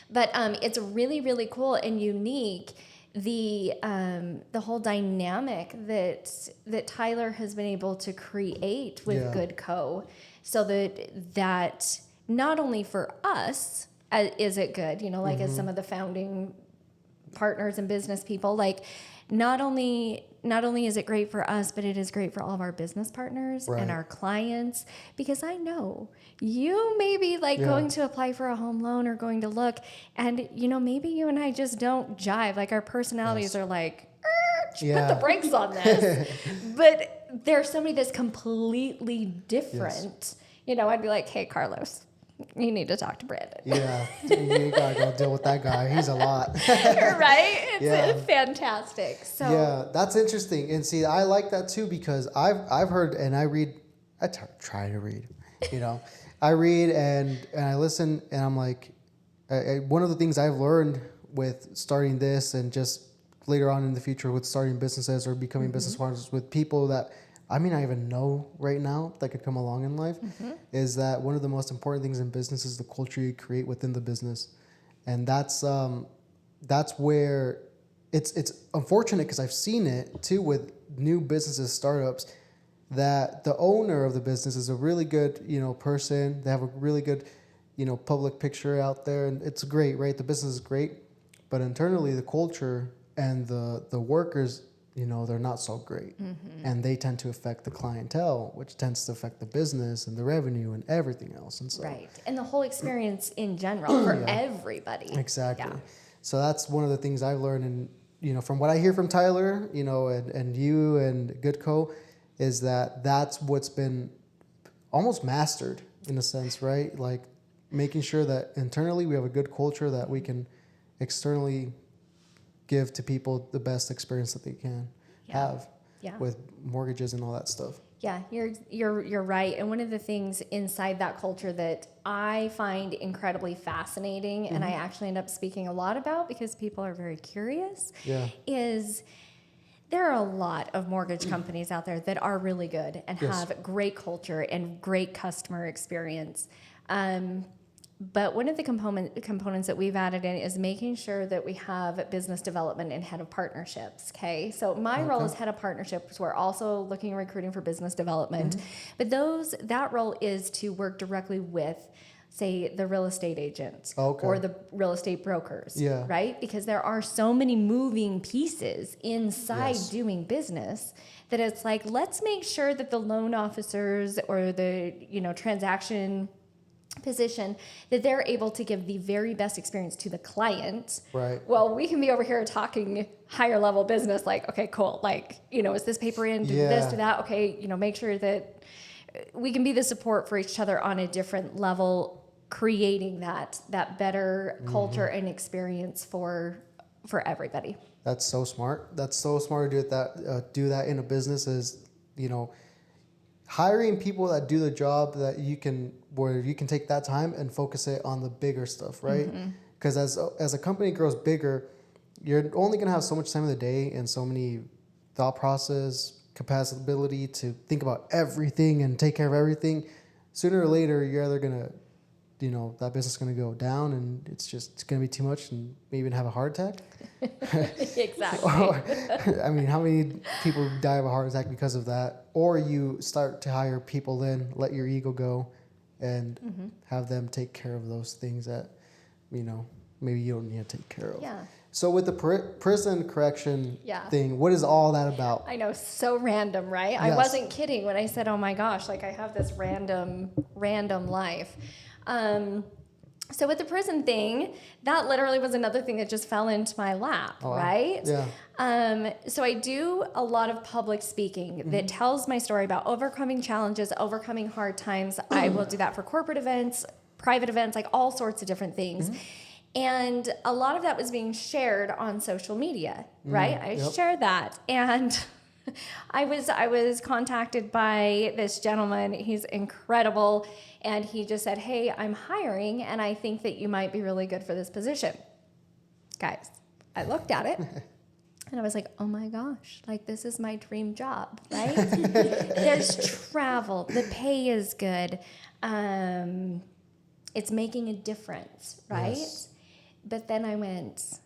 But it's really, really cool and unique, the whole dynamic that Tyler has been able to create with Good Co, so that not only for us is it good, as some of the founding partners and business people, like, not only is it great for us, but it is great for all of our business partners Right. and our clients, because I know you may be like going to apply for a home loan or going to look, and maybe you and I just don't jive. Like our personalities are like, put the brakes on this. But there's somebody that's completely different. I'd be like, hey, Carlos, you need to talk to Brandon. Yeah, you gotta go deal with that guy. He's a lot. Right? It's fantastic. So yeah, that's interesting. And see, I like that too, because I've heard and I read. Try to read. I read and I listen, and I'm like, one of the things I've learned with starting this and just later on in the future with starting businesses or becoming business partners with people that I even know right now that could come along in life, is that one of the most important things in business is the culture you create within the business. And that's where it's unfortunate, because I've seen it too with new businesses, startups, that the owner of the business is a really good, person. They have a really good, public picture out there, and it's great, right? The business is great, but internally the culture and the workers, they're not so great. And they tend to affect the clientele, which tends to affect the business and the revenue and everything else. And so, right. And the whole experience in general for everybody. Exactly. Yeah. So that's one of the things I've learned, and, from what I hear from Tyler, and you and Goodco, is that that's what's been almost mastered in a sense, right? Like making sure that internally we have a good culture that we can externally give to people the best experience that they can have with mortgages and all that stuff. Yeah, you're right. And one of the things inside that culture that I find incredibly fascinating, and I actually end up speaking a lot about because people are very curious, is there are a lot of mortgage companies out there that are really good and have great culture and great customer experience. But one of the components that we've added in is making sure that we have business development and head of partnerships. Okay, so my role as head of partnerships. We're also looking and recruiting for business development, but that role is to work directly with, say, the real estate agents or the real estate brokers, right? Because there are so many moving pieces inside doing business that it's like, let's make sure that the loan officers or the transaction position, that they're able to give the very best experience to the client. Right. Well, we can be over here talking higher level business, like, okay, cool. Like, is this paper in? Do this, do that. Okay. Make sure that we can be the support for each other on a different level, creating that better culture and experience for everybody. That's so smart. That's so smart to do that in a business, is, hiring people that do the job where you can take that time and focus it on the bigger stuff, right? Because as a company grows bigger, you're only going to have so much time of the day and so many thought process, capacity to think about everything and take care of everything. Sooner or later, you're either going to, that business is going to go down, and it's going to be too much, and maybe even have a heart attack. Exactly. How many people die of a heart attack because of that? Or you start to hire people in, let your ego go, and have them take care of those things that, maybe you don't need to take care of. Yeah. So with the prison correction thing, what is all that about? I know, so random, right? I wasn't kidding when I said, oh my gosh, like I have this random life. So with the prison thing, that literally was another thing that just fell into my lap, right? Yeah. So I do a lot of public speaking that tells my story about overcoming challenges, overcoming hard times. I will do that for corporate events, private events, like all sorts of different things. And a lot of that was being shared on social media, right? I shared that. And I was contacted by this gentleman. He's incredible. And he just said, hey, I'm hiring, and I think that you might be really good for this position. Guys, I looked at it, and I was like, oh my gosh, like this is my dream job, right? There's travel. The pay is good. It's making a difference, right? Yes. But then I went,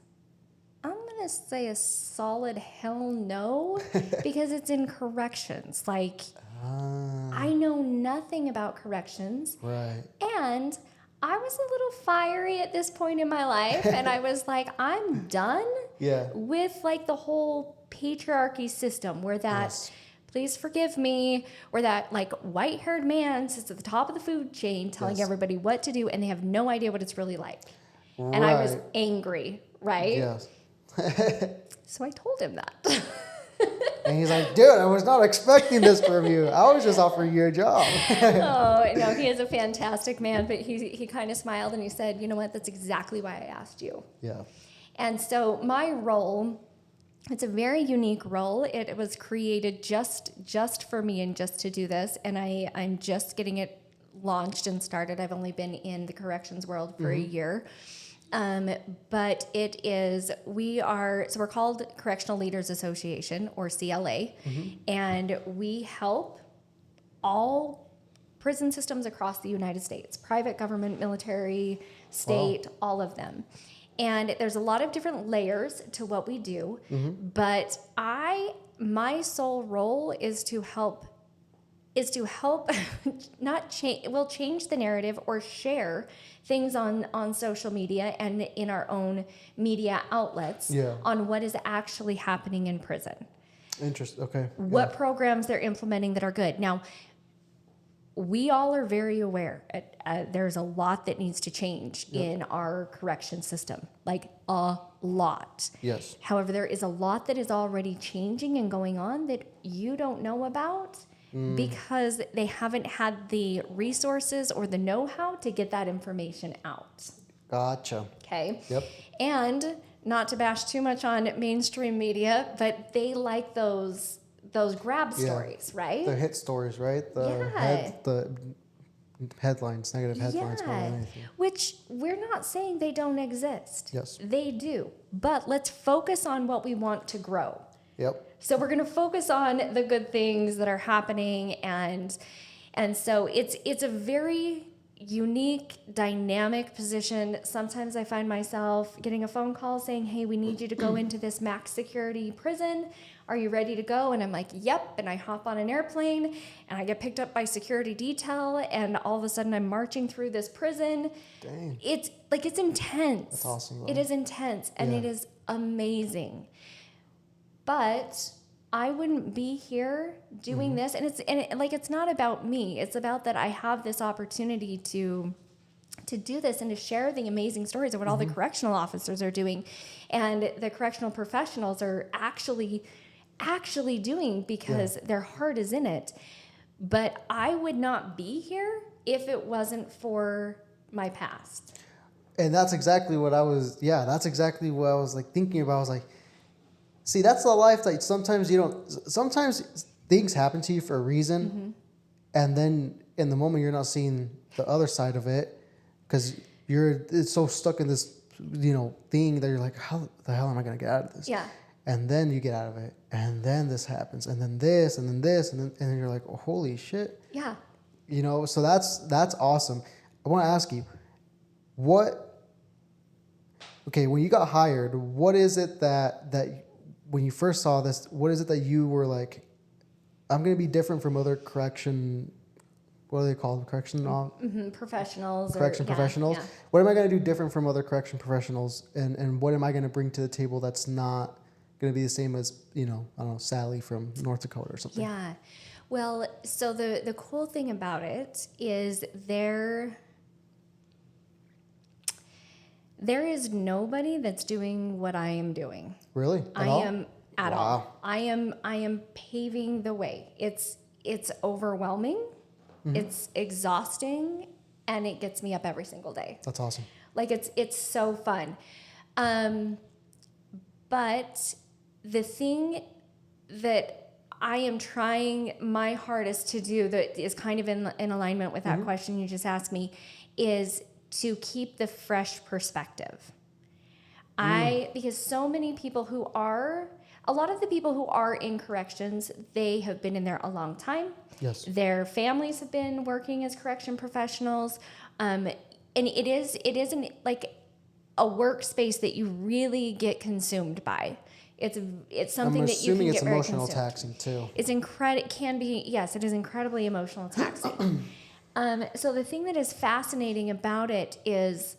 I'm going to say a solid hell no, because it's in corrections. Like, I know nothing about corrections. Right. And I was a little fiery at this point in my life, and I was like, I'm done Yeah. with like the whole patriarchy system where that, Yes. please forgive me, where that like white-haired man sits at the top of the food chain telling Yes. everybody what to do, and they have no idea what it's really like. And I was Right. angry, right? Yes. So I told him that. And he's like, dude, I was not expecting this from you. I was just offering you a job. Oh, no, he is a fantastic man, but he kind of smiled and he said, you know what, that's exactly why I asked you. Yeah. And so my role, it's a very unique role. It was created just for me and just to do this, and I'm just getting it launched and started. I've only been in the corrections world for a year. But it is, we're called Correctional Leaders Association, or CLA, and we help all prison systems across the United States, private, government, military, state, all of them. And there's a lot of different layers to what we do, but my sole role is to help not change, will change the narrative or share things on social media and in our own media outlets on what is actually happening in prison. Interesting. Okay. What programs they're implementing that are good. Now, we all are very aware there's a lot that needs to change in our correction system, like a lot. Yes. However, there is a lot that is already changing and going on that you don't know about because they haven't had the resources or the know-how to get that information out. Gotcha. Okay? Yep. And not to bash too much on mainstream media, but they like those grab stories, right? The hit stories, right? The headlines, negative headlines more than anything. Which we're not saying they don't exist. Yes. They do. But let's focus on what we want to grow. Yep. So we're going to focus on the good things that are happening, and so it's a very unique, dynamic position. Sometimes I find myself getting a phone call saying, "Hey, we need you to go into this max security prison. Are you ready to go?" And I'm like, "Yep." And I hop on an airplane and I get picked up by security detail, and all of a sudden I'm marching through this prison. Dang. It's intense. That's awesome, though. It is intense, and it is amazing. But I wouldn't be here doing this, and it's not about me. It's about that I have this opportunity to do this and to share the amazing stories of what all the correctional officers are doing, and the correctional professionals are actually doing because their heart is in it. But I would not be here if it wasn't for my past. And that's exactly what I was. Yeah, that's exactly what I was like thinking about. I was like, see, that's the life that sometimes you don't. Sometimes things happen to you for a reason, and then in the moment you're not seeing the other side of it because it's so stuck in this thing that you're like, how the hell am I gonna get out of this? Yeah. And then you get out of it, and then this happens, and then this, and then this, and then you're like, oh, holy shit. Yeah. So that's awesome. I want to ask you, when you got hired, what is it that when you first saw this, what is it that you were like, I'm going to be different from other correction, what are they called? Professionals. Professionals. Yeah. What am I going to do different from other correction professionals? And what am I going to bring to the table that's not going to be the same as, I don't know, Sally from North Dakota or something? Yeah. Well, so the cool thing about it is there is nobody that's doing what I am doing. Really? I am at all. I am paving the way. It's overwhelming. It's exhausting, and it gets me up every single day. That's awesome. Like it's so fun. But the thing that I am trying my hardest to do that is kind of in alignment with that question you just asked me is to keep the fresh perspective. Because so many people a lot of the people who are in corrections, they have been in there a long time. Yes. Their families have been working as correction professionals. And it isn't like a workspace that you really get consumed by. It's something that you can get very consumed. I'm assuming it's emotional taxing too. It is incredibly emotional taxing. So the thing that is fascinating about it is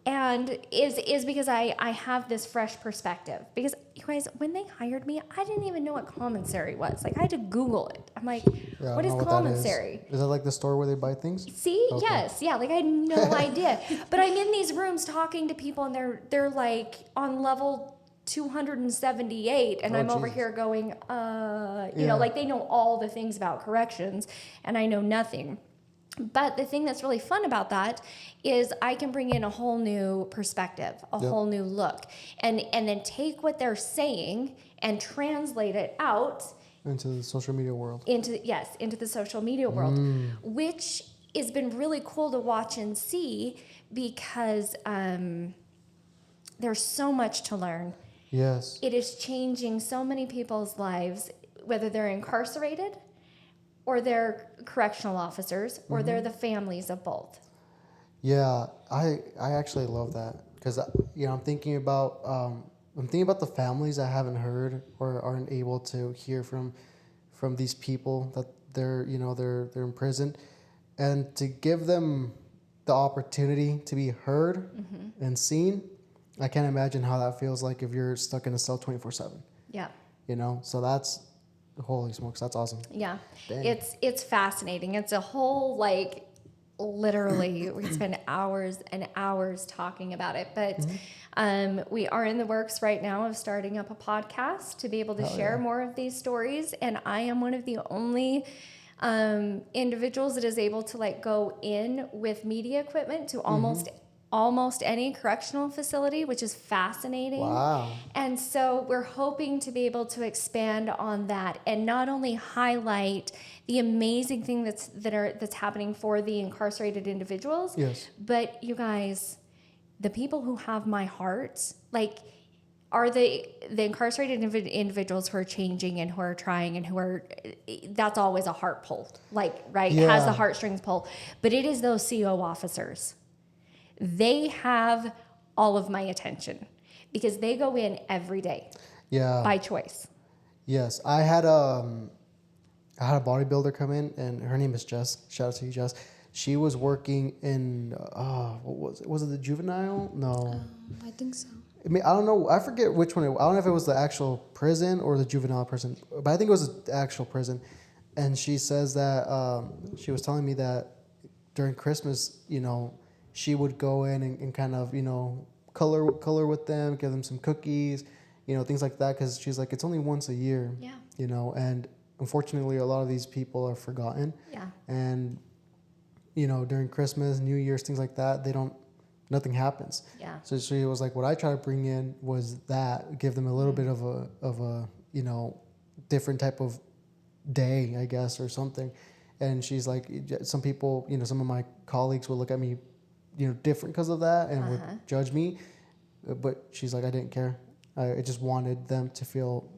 because I have this fresh perspective. Because you guys, when they hired me, I didn't even know what commissary was. Like I had to Google it. I'm like, Yeah, I what don't is know what commissary? that is that like the store where they buy things? See, Okay. yes, yeah. Like I had no idea. But I'm in these rooms talking to people, and they're like on level 278, and Oh, I'm over Jesus. here going, Yeah. like they know all the things about corrections, and I know nothing. But the thing that's really fun about that is I can bring in a whole new perspective, a Yep. whole new look, and then take what they're saying and translate it out Into the social media world. into the social media world, which has been really cool to watch and see because there's so much to learn. Yes. It is changing so many people's lives, whether they're incarcerated or they're correctional officers or they're the families of both. Yeah, I actually love that because I'm thinking about the families that haven't heard or aren't able to hear from these people that they're in prison, and to give them the opportunity to be heard and seen. I can't imagine how that feels like if you're stuck in a cell 24/7. Yeah. So that's holy smokes, that's awesome. Yeah. Dang. It's fascinating. It's a whole literally we could spend hours and hours talking about it, but we are in the works right now of starting up a podcast to be able to share more of these stories, and I am one of the only individuals that is able to go in with media equipment to almost any correctional facility, which is fascinating. Wow. And so we're hoping to be able to expand on that and not only highlight the amazing thing that's happening for the incarcerated individuals, Yes. but you guys, the people who have my heart, are the incarcerated individuals who are changing and who are trying and who are, that's always a heart pull, right? Yeah. Has the heartstrings pull. But it is those CO officers. They have all of my attention because they go in every day by choice. Yes, I had a bodybuilder come in, and her name is Jess. Shout out to you, Jess. She was working in what was it? Was it the juvenile? No, I think so. I mean, I don't know. I forget which one. I don't know if it was the actual prison or the juvenile prison, but I think it was the actual prison. And she says that she was telling me that during Christmas, she would go in and kind of color with them, give them some cookies, things like that, because she's like, it's only once a year. Yeah. And unfortunately a lot of these people are forgotten. Yeah. And during Christmas, New Year's, things like that, nothing happens. Yeah. So she was like, what I try to bring in was that, give them a little bit of a different type of day, I guess, or something. And she's like, some people, some of my colleagues will look at me different because of that and would judge me, but she's like, I didn't care. I just wanted them to feel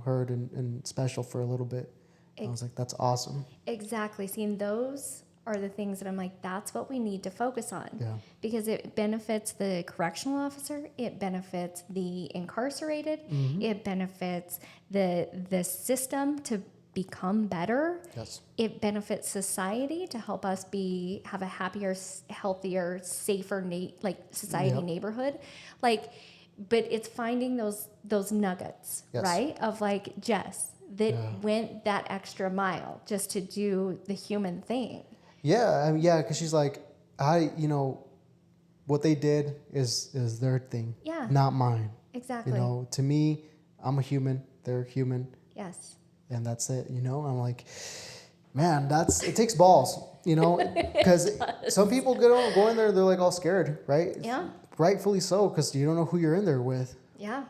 heard and special for a little bit. I was like, that's awesome. Exactly. Seeing those are the things that I'm like, that's what we need to focus on. Yeah. Because it benefits the correctional officer, it benefits the incarcerated, it benefits the system to become better. Yes. It benefits society to help us have a happier, healthier, safer society neighborhood. But it's finding those nuggets, Yes. right? Of Jess that went that extra mile just to do the human thing. Yeah, because she's like, what they did is their thing, not mine. Exactly. To me, I'm a human, they're human. Yes. And that's it, I'm like, man, it takes balls, because some people go in there, they're like all scared, right? Yeah. Rightfully so, because you don't know who you're in there with. Yeah.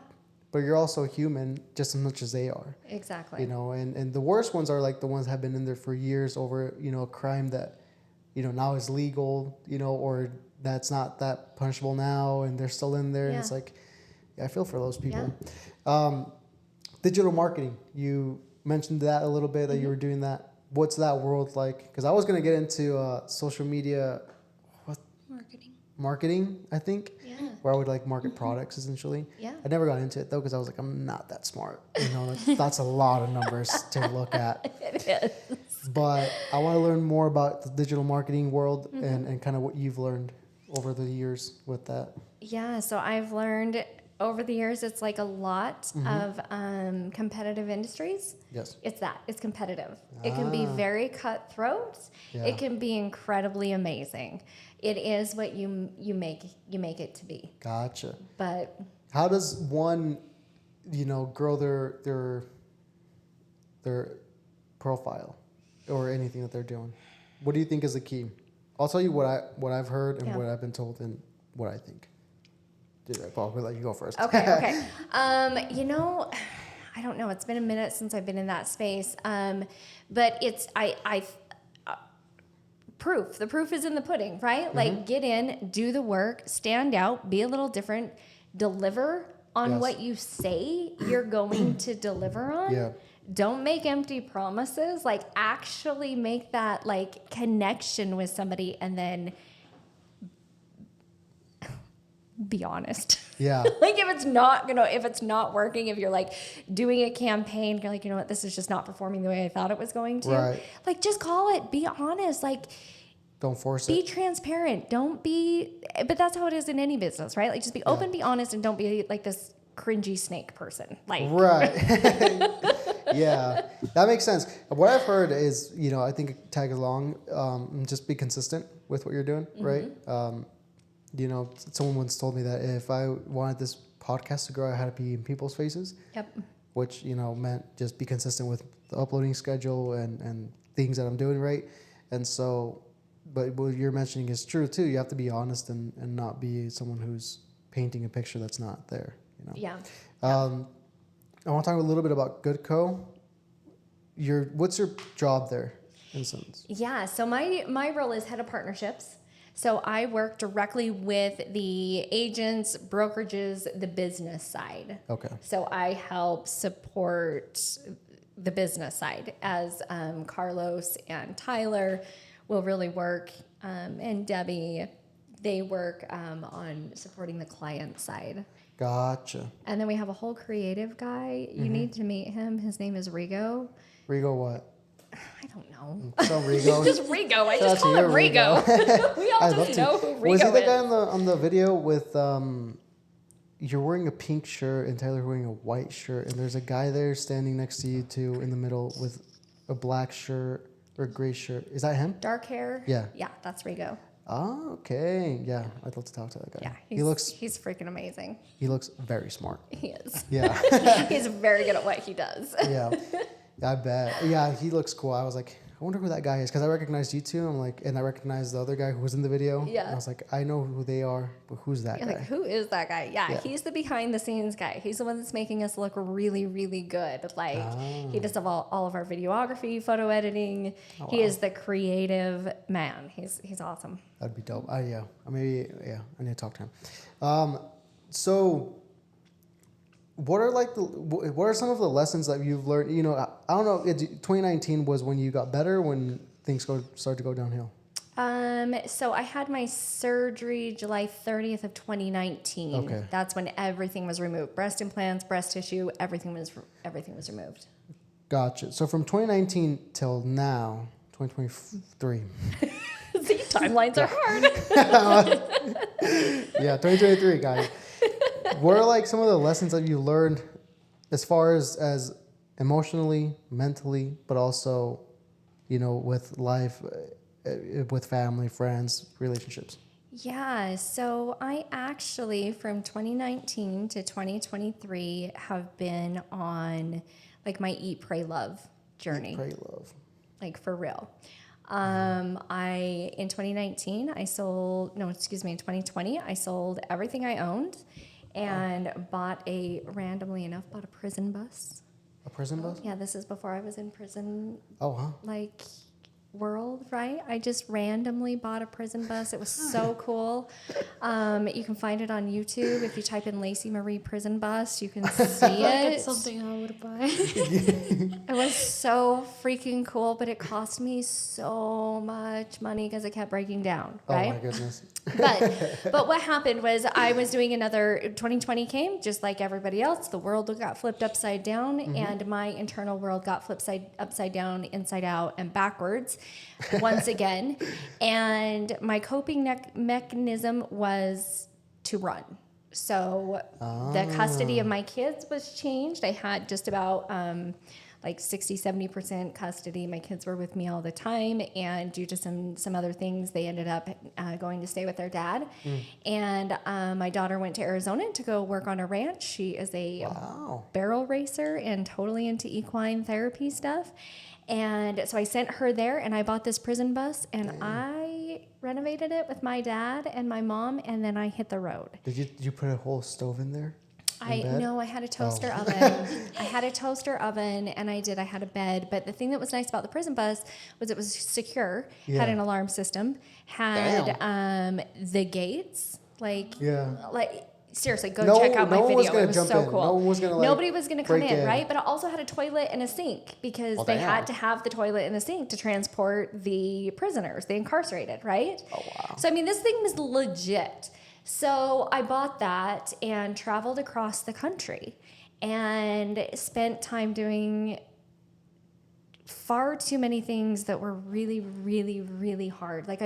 But you're also human just as much as they are. Exactly. And the worst ones are the ones that have been in there for years over, a crime that, now is legal, or that's not that punishable now, and they're still in there. And it's like, I feel for those people. Yeah. Digital marketing, you mentioned that a little bit, that you were doing that. What's that world like? Because I was going to get into social media marketing, I think, where I would market products essentially. Yeah. I never got into it though, because I was like, I'm not that smart. That's a lot of numbers to look at. It is. But I want to learn more about the digital marketing world and kind of what you've learned over the years with that. Yeah, so I've learned over the years it's like a lot of competitive industries. Yes. It's competitive. It can be very cutthroat. Yeah. It can be incredibly amazing. It is what you make it to be. Gotcha. But how does one, grow their profile or anything that they're doing? What do you think is the key? I'll tell you what I've heard and what I've been told and what I think. I'll let you go first. Okay. I don't know. It's been a minute since I've been in that space. But it's proof. The proof is in the pudding, right? Like get in, do the work, stand out, be a little different, deliver on what you say you're going to deliver on. Yeah. Don't make empty promises. Like actually make that like connection with somebody and then be honest. Yeah. Like if it's not working, if you're like doing a campaign, you're like, you know what, this is just not performing the way I thought it was going to. Right. Like just call it, be honest. Like don't force be it. transparent. But that's how it is in any business, right? Like just be open, be honest, and don't be like this cringy snake person. Like right. Yeah, that makes sense. What I've heard is, I think tag along, just be consistent with what you're doing, right? Someone once told me that if I wanted this podcast to grow, I had to be in people's faces. Yep. Which, meant just be consistent with the uploading schedule and things that I'm doing, right? And so, but what you're mentioning is true too. You have to be honest and not be someone who's painting a picture that's not there, Yeah. I want to talk a little bit about Goodco. What's your job there, in a sense? Yeah, so my role is head of partnerships. So I work directly with the agents, brokerages, the business side. Okay. So I help support the business side as Carlos and Tyler will really work, and Debbie, they work on supporting the client side. Gotcha. And then we have a whole creative guy. You need to meet him. His name is Rigo. Rigo what? I don't know. So Rigo. Just Rigo. I just call him Rigo. We all just know who Rigo is. Was he the guy on the video with you're wearing a pink shirt and Tyler wearing a white shirt, and there's a guy there standing next to you too in the middle with a black shirt or a gray shirt. Is that him? Dark hair. Yeah. Yeah, that's Rigo. Oh, okay. Yeah, I'd love to talk to that guy. Yeah, he's freaking amazing. He looks very smart. He is. Yeah. He's very good at what he does. Yeah, I bet. Yeah, he looks cool. I was like, I wonder who that guy is, because I recognized you two. I'm like, and I recognized the other guy who was in the video. Yeah. And I was like, I know who they are, but who's that You're guy? like, who is that guy? Yeah, he's the behind the scenes guy. He's the one that's making us look really, really good. Like he does all of our videography, photo editing. Oh, He wow. is the creative man. He's awesome. That'd be dope. I need to talk to him. So what are some of the lessons that you've learned? I don't know. 2019 was when you got better, when things started to go downhill. So I had my surgery July 30th of 2019. Okay. That's when everything was removed. Breast implants, breast tissue, everything was removed. Gotcha. So from 2019 till now, 2023. See, timelines are hard. Yeah, 2023, guys. What are like some of the lessons that you learned as far as emotionally, mentally, but also, with life, with family, friends, relationships? Yeah, so I actually, from 2019 to 2023, have been on like my Eat, Pray, Love journey. Pray, love. Like for real. In 2020, I sold everything I owned and bought a prison bus. A prison bus? Yeah, this is before I was in prison. Oh, huh? Like world, right? I just randomly bought a prison bus. It was so cool. You can find it on YouTube. If you type in Lacey Marie prison bus, you can see it. It's something I would buy. It was so freaking cool, but it cost me so much money because it kept breaking down, right? Oh my goodness. But what happened was I was doing another 2020 came just like everybody else. The world got flipped upside down, and my internal world got flipped upside down, inside out, and backwards once again. And my coping mechanism was to run. So the custody of my kids was changed. I had just about like 60-70% custody. My kids were with me all the time, and due to some other things, they ended up going to stay with their dad. And my daughter went to Arizona to go work on a ranch. She is a barrel racer and totally into equine therapy stuff. And so I sent her there, and I bought this prison bus, and I renovated it with my dad and my mom, and then I hit the road. Did you put a whole stove in there? I had a toaster oven. I had a toaster oven, and I had a bed. But the thing that was nice about the prison bus was it was secure, had an alarm system, had the gates, like seriously, go check out my video. It was so cool. No one was gonna Nobody was gonna come in, right? But it also had a toilet and a sink because they had to have the toilet and the sink to transport the prisoners, the incarcerated, right? Oh wow. So I mean, this thing was legit. So I bought that and traveled across the country and spent time doing far too many things that were really, really, really hard. Like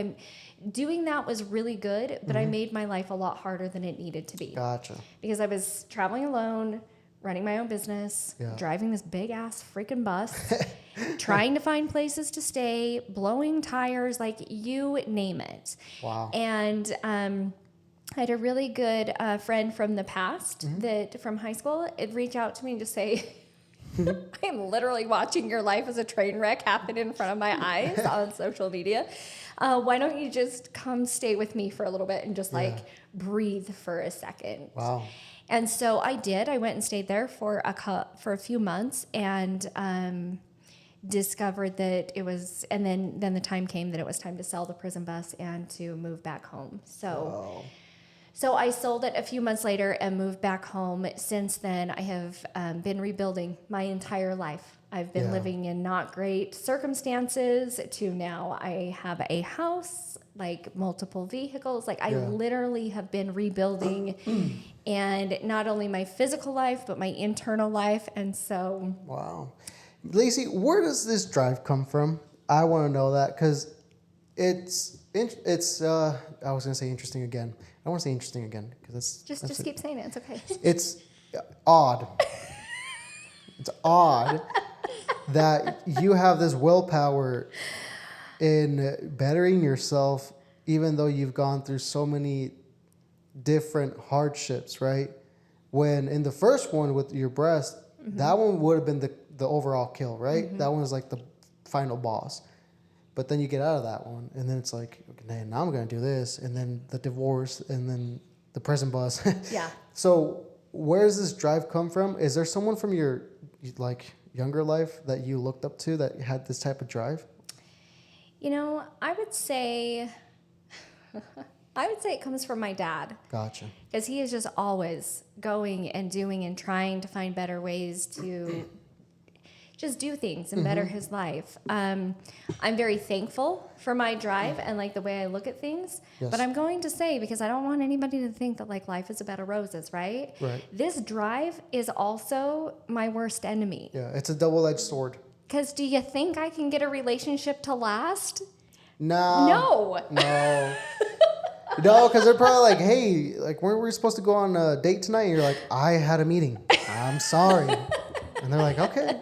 doing that was really good, but I made my life a lot harder than it needed to be. Gotcha. Because I was traveling alone, running my own business, driving this big ass freaking bus, trying to find places to stay, blowing tires, like you name it. Wow. And I had a really good friend from the past from high school. It'd reach out to me and just say, I am literally watching your life as a train wreck happen in front of my eyes on social media. Why don't you just come stay with me for a little bit and just breathe for a second? Wow. And so I did. I went and stayed there for a few months and discovered that it was, and then the time came that it was time to sell the prison bus and to move back home. So I sold it a few months later and moved back home. Since then, I have been rebuilding my entire life. I've been living in not great circumstances to now I have a house, like multiple vehicles. Like I literally have been rebuilding and not only my physical life, but my internal life. And so. Wow. Lacey, where does this drive come from? I want to know that because it's I was going to say interesting again. I want to say interesting again because Just keep saying it. It's okay. It's odd. It's odd that you have this willpower in bettering yourself, even though you've gone through so many different hardships, right? When in the first one with your breast, that one would have been the overall kill, right? That one was like the final boss. But then you get out of that one, and then it's like, okay, now I'm going to do this, and then the divorce, and then the prison bus. Yeah. So where does this drive come from? Is there someone from your younger life that you looked up to that had this type of drive? You know, I would say it comes from my dad. Gotcha. Because he is just always going and doing and trying to find better ways to just do things and better his life. I'm very thankful for my drive and like the way I look at things. Yes. But I'm going to say, because I don't want anybody to think that like life is a bed of roses, right? Right. This drive is also my worst enemy. Yeah, it's a double-edged sword. Because do you think I can get a relationship to last? No. No. No, because they're probably like, hey, like, weren't we supposed to go on a date tonight? And you're like, I had a meeting. I'm sorry. And they're like, okay.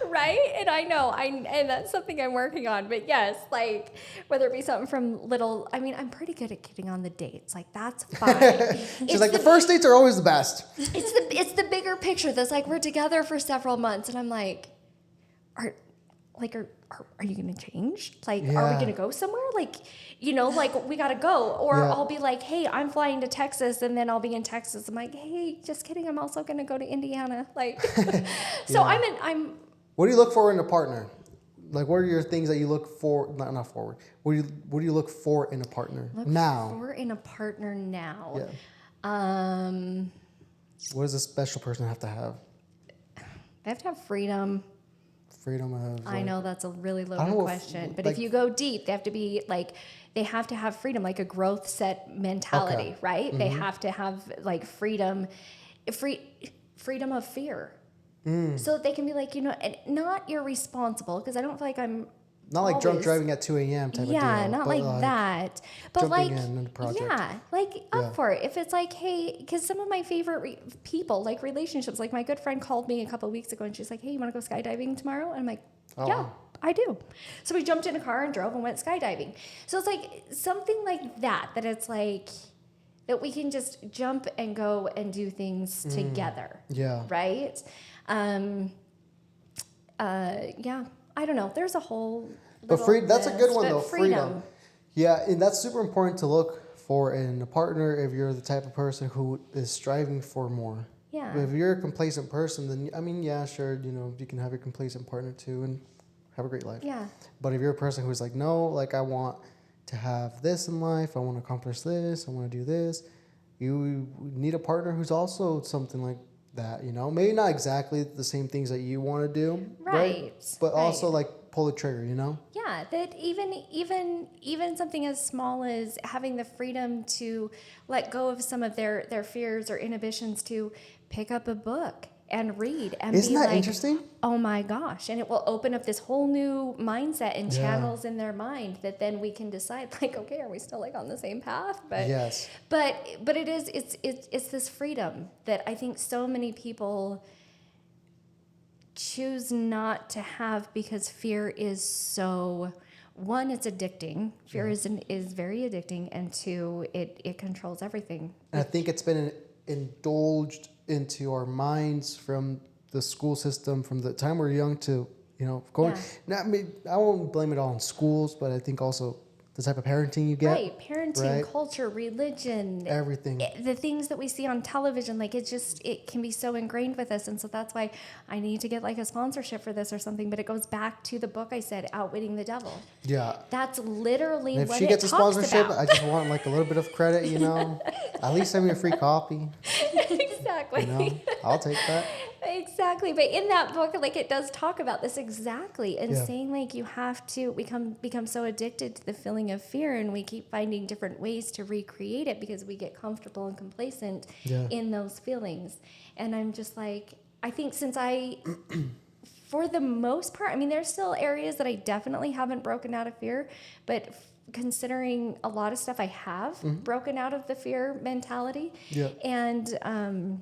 Right? And I know, and that's something I'm working on. But yes, like, whether it be something from little, I mean, I'm pretty good at getting on the dates. Like, that's fine. She's like, the first dates are always the best. It's the bigger picture that's like, we're together for several months. And I'm like, are you going to change? Like, are we going to go somewhere? Like, you know, like we got to go. Or I'll be like, hey, I'm flying to Texas. And then I'll be in Texas. I'm like, hey, just kidding. I'm also going to go to Indiana. Like, so I'm What do you look for in a partner? like, what are your things that you look for? Not forward. What do you look for in a partner now? For in a partner now. Yeah. What does a special person have to have? They have to have freedom. Freedom of. I know that's a really I don't loaded know if, question, but like- if you go deep, they have to be like, they have to have freedom, like a growth set mentality, Okay. right? They have to have like freedom of fear. So that they can be like, and not irresponsible, because I don't feel like I'm Not like drunk always- driving at 2 a.m. type of deal. Yeah, not but like that. But jumping like, in a project. yeah, like up Yeah. for it. If it's like, hey, because some of my favorite people, like relationships, like my good friend called me a couple of weeks ago and she's like, hey, you want to go skydiving tomorrow? And I'm like, Oh, yeah, wow. I do. So we jumped in a car and drove and went skydiving. So it's like something like that it's like, that we can just jump and go and do things together. Yeah. Right? Yeah, I don't know. There's a whole. But that's a good list, one but though. Freedom. Yeah, and that's super important to look for in a partner if you're the type of person who is striving for more. Yeah. But if you're a complacent person, then I mean, yeah, sure, you can have your complacent partner too and have a great life. Yeah. But if you're a person who's like, no, like I want to have this in life, I want to accomplish this, I want to do this, you need a partner who's also something like that, maybe not exactly the same things that you want to do, Right. But also right. like pull the trigger, Yeah, that even something as small as having the freedom to let go of some of their fears or inhibitions to pick up a book and read and Isn't be that like, interesting? oh my gosh, and it will open up this whole new mindset and Yeah. channels in their mind that then we can decide like, okay, are we still like on the same path? But Yes. but it's this freedom that I think so many people choose not to have because fear is so, one, it's addicting. Fear is very addicting, and two, it controls everything. And I think it's been indulged into our minds from the school system, from the time we're young to, going. Yeah. Now, I won't blame it all on schools, but I think also the type of parenting you get. Right, parenting, right? culture, religion, Everything. the things that we see on television, like it can be so ingrained with us. And so that's why I need to get like a sponsorship for this or something. But it goes back to the book I said, Outwitting the Devil. Yeah. That's literally And if what she it gets a talks sponsorship, about. I just want like a little bit of credit, At least send me a free copy. Exactly. I'll take that. Exactly. But in that book, like it does talk about this exactly, and Yeah. saying like you have to become so addicted to the feeling of fear, and we keep finding different ways to recreate it because we get comfortable and complacent Yeah. in those feelings. And I'm just like, I think since I for the most part, I mean, there's still areas that I definitely haven't broken out of fear, but considering a lot of stuff I have broken out of the fear mentality. Yeah. And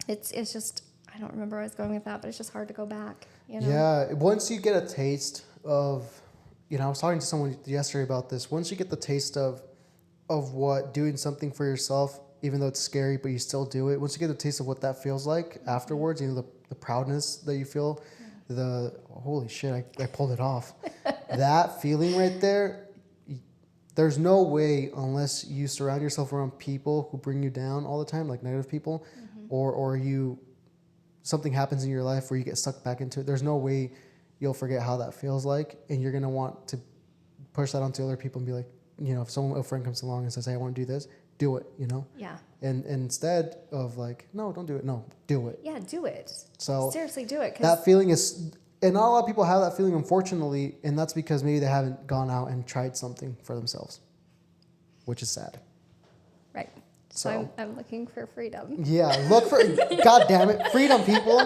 it's just, I don't remember where I was going with that, but it's just hard to go back, Yeah, once you get a taste of, I was talking to someone yesterday about this. Once you get the taste of what doing something for yourself, even though it's scary, but you still do it. Once you get a taste of what that feels like afterwards, the proudness that you feel, the holy shit, I pulled it off. That feeling right there, there's no way unless you surround yourself around people who bring you down all the time, like negative people, or something happens in your life where you get sucked back into it. There's no way you'll forget how that feels like, and you're gonna want to push that onto other people and be like, if a friend comes along and says, "Hey, I want to do this," do it. Yeah. And instead of like, "No, don't do it." No, do it. Yeah, do it. So Seriously, do it. 'Cause that feeling is, and not a lot of people have that feeling, unfortunately, and that's because maybe they haven't gone out and tried something for themselves, which is sad. right. So So- I'm looking for freedom. Yeah, look for, God damn it, freedom, people.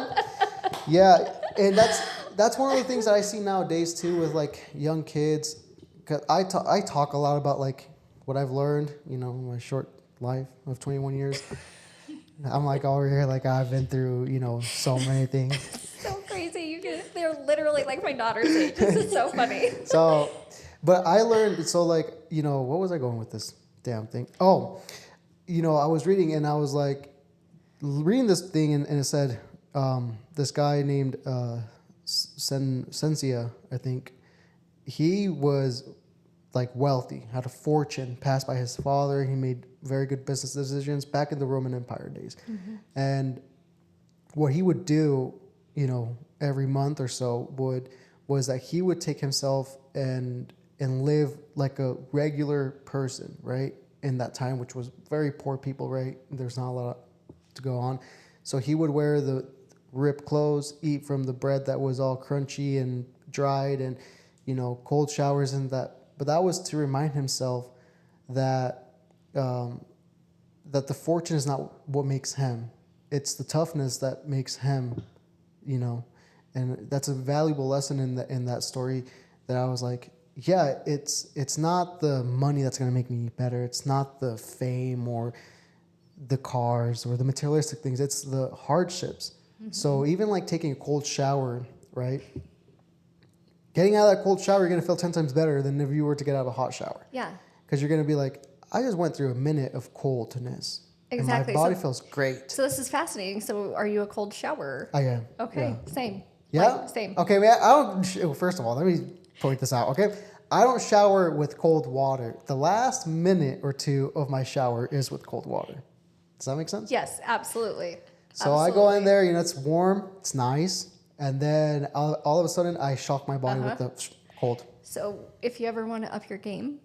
Yeah, and that's one of the things that I see nowadays too with like young kids. 'Cause I talk a lot about like what I've learned, in my short life of 21 years. I'm like over here like I've been through, so many things. So crazy. They're literally like my daughter's age. This is so funny. So, but I learned, so like, what was I going with this damn thing? Oh, I was reading and I was like, reading this thing and it said, this guy named Sensia, I think, he was like wealthy, had a fortune passed by his father. He made very good business decisions back in the Roman Empire days. And what he would do, every month or so was that he would take himself and live like a regular person, right? In that time, which was very poor people, right? There's not a lot to go on. So he would wear the ripped clothes, eat from the bread that was all crunchy and dried, and, cold showers and that. But that was to remind himself that that the fortune is not what makes him. It's the toughness that makes him, And that's a valuable lesson in that story that I was like, yeah, it's not the money that's going to make me better. It's not the fame or the cars or the materialistic things. It's the hardships. Mm-hmm. So even like taking a cold shower, right? Getting out of that cold shower, you're going to feel 10 times better than if you were to get out of a hot shower. Yeah. Because you're going to be like, I just went through a minute of coldness. Exactly. And my body feels great. So this is fascinating. So are you a cold shower? I am. Okay. Yeah. Same. Yeah. Like, same. Okay. I don't. First of all, let me point this out. Okay. I don't shower with cold water. The last minute or two of my shower is with cold water. Does that make sense? Yes, absolutely. So I go in there, it's warm, it's nice, and then all of a sudden I shock my body with the cold. So if you ever want to up your game,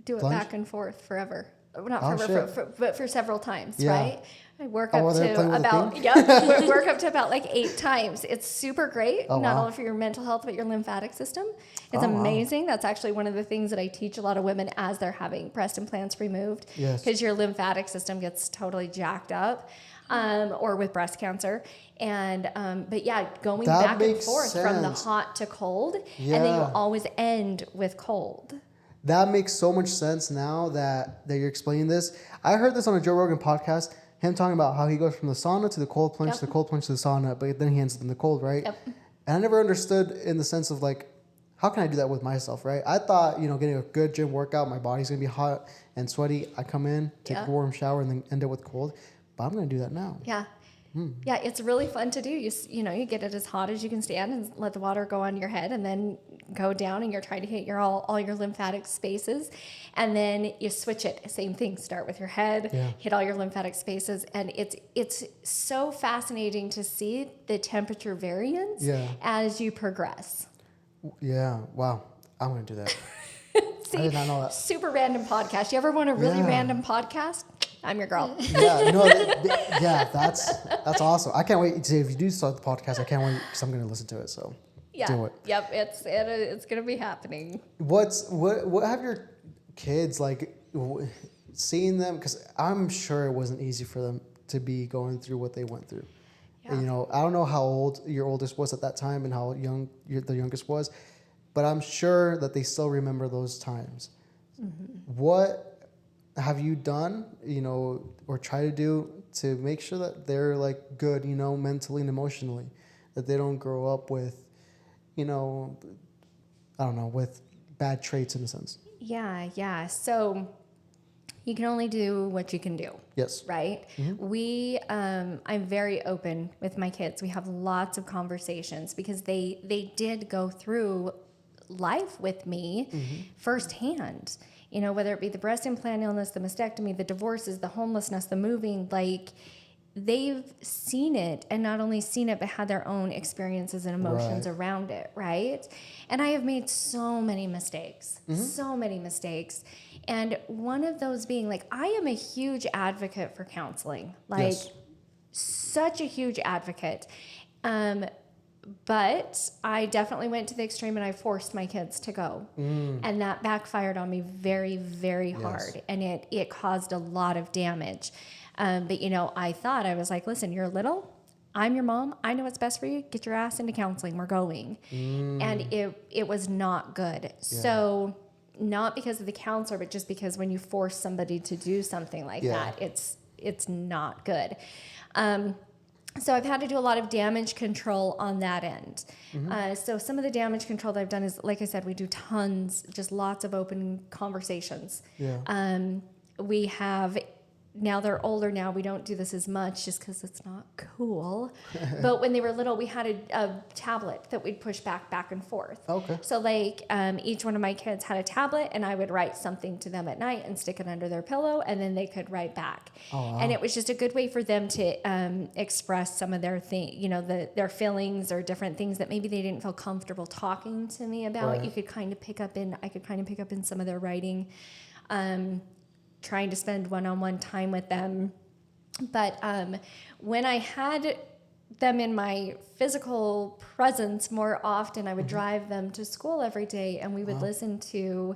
do it Plunge? back and forth forever. Not Oh, forever, but for several times, Yeah. right? I work Oh, up while they're playing to with the about king? work up to about like 8 times. It's super great, Oh, not wow. only for your mental health but your lymphatic system. It's Oh, wow. amazing. That's actually one of the things that I teach a lot of women as they're having breast implants removed. Yes. Because your lymphatic system gets totally jacked up, or with breast cancer. And but yeah, going That back and makes forth from the sense. hot to cold, and then you Yeah. always end with cold. That makes so much sense now that you're explaining this. I heard this on a Joe Rogan podcast, him talking about how he goes from the sauna to the cold plunge, Yep. to the cold plunge to the sauna, but then he ends up in the cold, right? Yep. And I never understood in the sense of like, how can I do that with myself, right? I thought, getting a good gym workout, my body's going to be hot and sweaty. I come in, take Yeah. a warm shower, and then end it with cold. But I'm going to do that now. Yeah. Yeah, it's really fun to do. You get it as hot as you can stand and let the water go on your head, and then go down, and you're trying to hit all your lymphatic spaces, and then you switch it. Same thing. Start with your head, Yeah. hit all your lymphatic spaces, and it's so fascinating to see the temperature variance Yeah. as you progress. Yeah. Wow. I'm going to do that. See, I did not know that. super random podcast. You ever want a really Yeah. random podcast? I'm your girl. Yeah. That's awesome. I can't wait. If you do start the podcast, I can't wait because I'm going to listen to it. So Yeah. do it. Yep. It's gonna be happening. What have your kids like seeing them? Because I'm sure it wasn't easy for them to be going through what they went through. Yeah. And, I don't know how old your oldest was at that time and how young the youngest was, but I'm sure that they still remember those times. Mm-hmm. What have you done, or try to do to make sure that they're like good, mentally and emotionally, that they don't grow up with, I don't know, with bad traits in a sense? Yeah. So you can only do what you can do. Yes. Right? Mm-hmm. I'm very open with my kids. We have lots of conversations because they did go through life with me firsthand. Whether it be the breast implant illness, the mastectomy, the divorces, the homelessness, the moving, like they've seen it, and not only seen it, but had their own experiences and emotions Right. around it, right? And I have made so many mistakes, And one of those being like, I am a huge advocate for counseling, like Yes. such a huge advocate. But I definitely went to the extreme and I forced my kids to go. And that backfired on me very, very hard. And it caused a lot of damage. But I was like, listen, you're little. I'm your mom. I know what's best for you. Get your ass into counseling. We're going. And it was not good. So not because of the counselor, but just because when you force somebody to do something like that, it's not good. So I've had to do a lot of damage control on that end. So some of the damage control that I've done is, like I said, we do tons, just lots of open conversations. Yeah. We have now they're older now, we don't do this as much just because it's not cool. But when they were little, we had a tablet that we'd push back and forth. Okay. So like each one of my kids had a tablet, and I would write something to them at night and stick it under their pillow, and then they could write back. Oh, wow. And it was just a good way for them to express some of their their feelings or different things that maybe they didn't feel comfortable talking to me about. Right. I could kind of pick up in some of their writing. Trying to spend one-on-one time with them. But when I had them in my physical presence more often, I would drive them to school every day, and we would listen to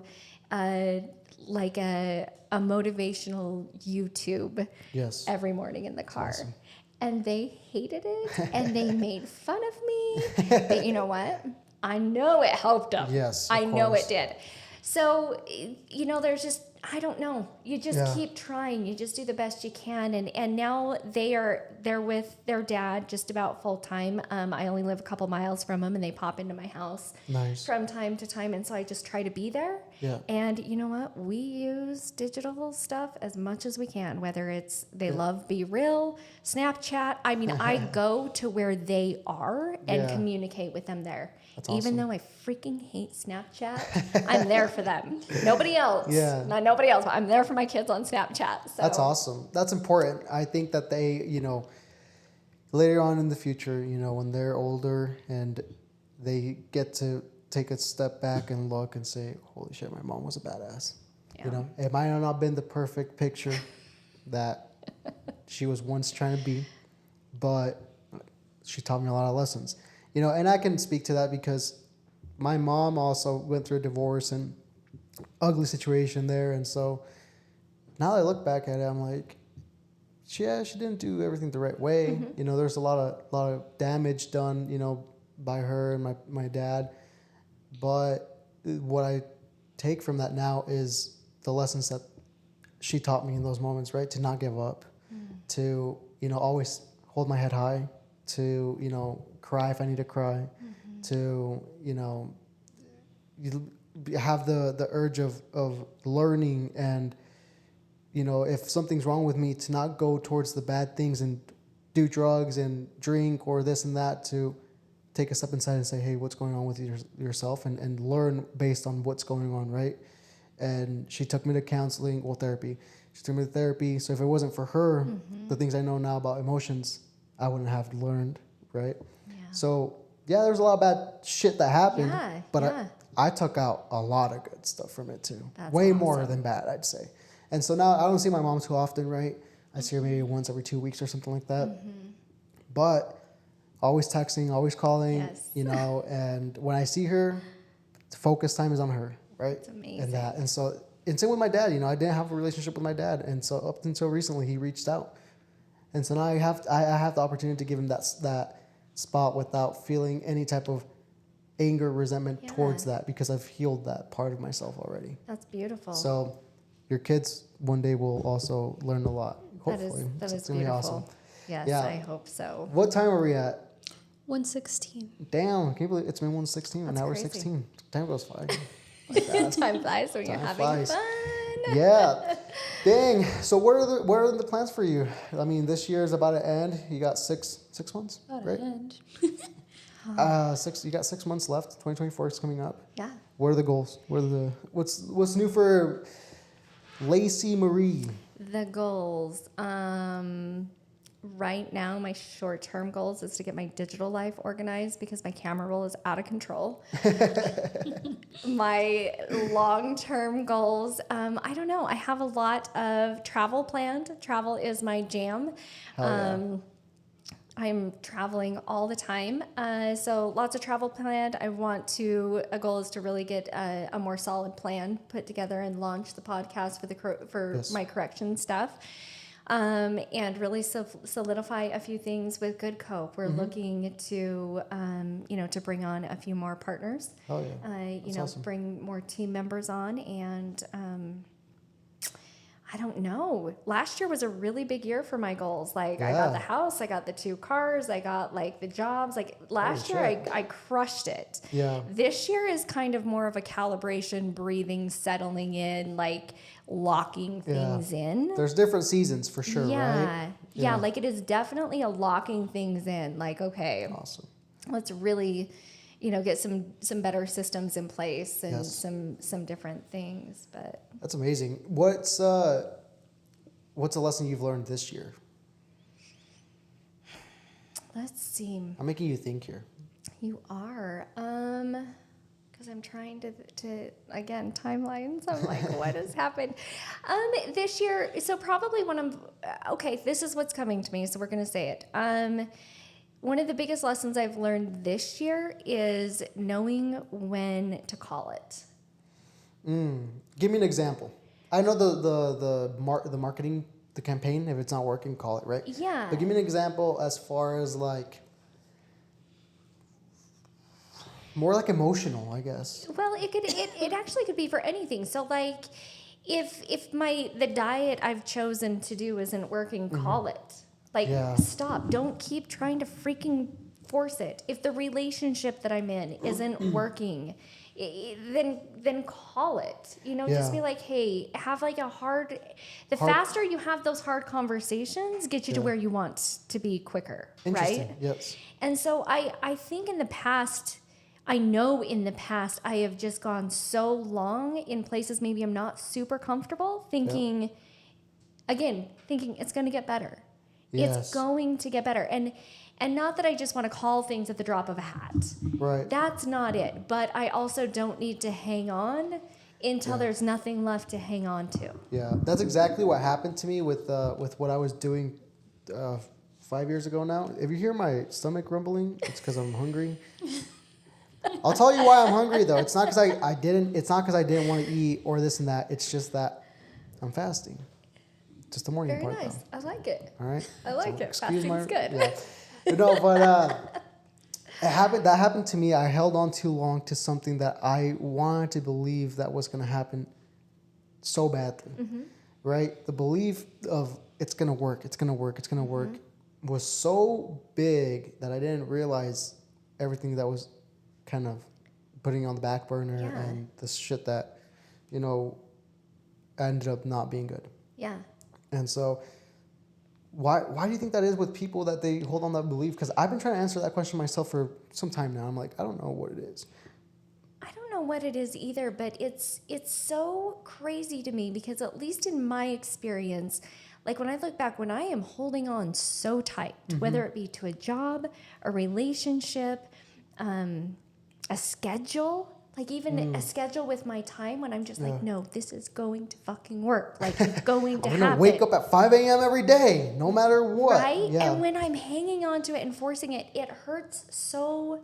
like a motivational YouTube Yes. every morning in the car. awesome. And they hated it, and they made fun of me. But you know what? I know it helped them. Yes, of I know course. it did. So, there's just, I don't know. You just keep trying. You just do the best you can. And now they're with their dad just about full time. I only live a couple miles from them, and they pop into my house Nice. from time to time. And so I just try to be there. Yeah. And you know what? We use digital stuff as much as we can, whether it's they love Be Real, Snapchat. I mean, I go to where they are and Yeah. communicate with them there. That's Even awesome. though I freaking hate Snapchat, I'm there for them. Nobody else. Yeah. Not nobody else, but I'm there for my kids on Snapchat. So. That's awesome. That's important. I think that they, later on in the future, when they're older and they get to take a step back and look and say, holy shit, my mom was a badass. Yeah. It might have not been the perfect picture that she was once trying to be, but she taught me a lot of lessons. And I can speak to that because my mom also went through a divorce and ugly situation there. And so now that I look back at it, I'm like, she didn't do everything the right way. Mm-hmm. There's a lot of damage done, by her and my dad. But what I take from that now is the lessons that she taught me in those moments, right? To not give up, to, always hold my head high, to, cry if I need to cry, to, you have the urge of learning and, if something's wrong with me, to not go towards the bad things and do drugs and drink or this and that, to take a step inside and say, hey, what's going on with yourself and learn based on what's going on, right? And she took me to counseling, therapy. She took me to therapy. So if it wasn't for her, the things I know now about emotions, I wouldn't have learned, right? Yeah. So, there's a lot of bad shit that happened, Yeah, but yeah. I took out a lot of good stuff from it too. That's Way more awesome. than bad, I'd say. And so now I don't see my mom too often, right? I see her maybe once every 2 weeks or something like that. But always texting, always calling, Yes. and when I see her, focus time is on her, right? It's amazing. And that. And so, and same with my dad, I didn't have a relationship with my dad. And so up until recently, he reached out. And so now I have the opportunity to give him that spot without feeling any type of anger, resentment towards that, because I've healed that part of myself already. That's beautiful. So your kids one day will also learn a lot. that Hopefully. is It's gonna be beautiful. awesome. Yes, Yeah. I hope so. What time are we at? 116. Damn, can you believe it's been 1:16 and That's now we're crazy. 16. Time goes fly. Time flies when you're Time having flies. fun. Yeah. Dang. So what are the plans for you? I mean, this year is about to end. You got six months, About right? to end. You got 6 months left. 2024 is coming up. Yeah. What are the goals? What's new for Lacey Marie? The goals. Right now, my short-term goals is to get my digital life organized because my camera roll is out of control. My long-term goals, I don't know. I have a lot of travel planned. Travel is my jam. Hell yeah. I'm traveling all the time, so lots of travel planned. A goal is to really get a more solid plan put together and launch the podcast for Yes. my correction stuff. And really solidify a few things with Good Cope. We're looking to, to bring on a few more partners. Oh yeah. That's awesome. Bring more team members on, and I don't know. Last year was a really big year for my goals. Like I got the house, I got the 2 cars, I got like the jobs. Like last year I crushed it. Yeah. This year is kind of more of a calibration, breathing, settling in, like locking things in. There's different seasons for sure, right? Yeah, like it is definitely a locking things in. Like, okay, awesome. Let's really, get some better systems in place and some different things. But that's amazing. What's a lesson you've learned this year? Let's see. I'm making you think here. You are. Because I'm trying to again, timelines. I'm like, what has happened? This year, so probably this is what's coming to me, so we're going to say it. One of the biggest lessons I've learned this year is knowing when to call it. Give me an example. I know the marketing, the campaign, if it's not working, call it, right? Yeah. But give me an example as far as like, more like emotional, I guess. Well, it actually could be for anything. So like, if the diet I've chosen to do isn't working, call it. Like, stop. Don't keep trying to freaking force it. If the relationship that I'm in isn't working, then call it. Just be like, hey, have like the faster you have those hard conversations, get you to where you want to be quicker, right? Yes. And so I think in the past, I have just gone so long in places maybe I'm not super comfortable, thinking it's going to get better. Yes. It's going to get better. And not that I just want to call things at the drop of a hat. Right. That's not it. But I also don't need to hang on until there's nothing left to hang on to. Yeah, that's exactly what happened to me with what I was doing 5 years ago now. If you hear my stomach rumbling, it's because I'm hungry. I'll tell you why I'm hungry though. It's not because I didn't want to eat or this and that. It's just that I'm fasting. Just the morning Very part. nice. Though. I like it. All right. I like it. Fasting's good. Yeah. No, but that happened to me. I held on too long to something that I wanted to believe that was going to happen so badly. Mm-hmm. Right? The belief of it's going to work, was so big that I didn't realize everything that was kind of putting on the back burner and the shit that, ended up not being good. Yeah. And so why do you think that is with people that they hold on that belief? Because I've been trying to answer that question myself for some time now. I'm like, I don't know what it is. I don't know what it is either, but it's so crazy to me because at least in my experience, like when I look back, when I am holding on so tight, whether it be to a job, a relationship, a schedule, like even a schedule with my time when I'm just like, no, this is going to fucking work. Like it's going to happen. I'm going to wake up at 5 a.m. every day, no matter what. Right? Yeah. And when I'm hanging on to it and forcing it, it hurts so...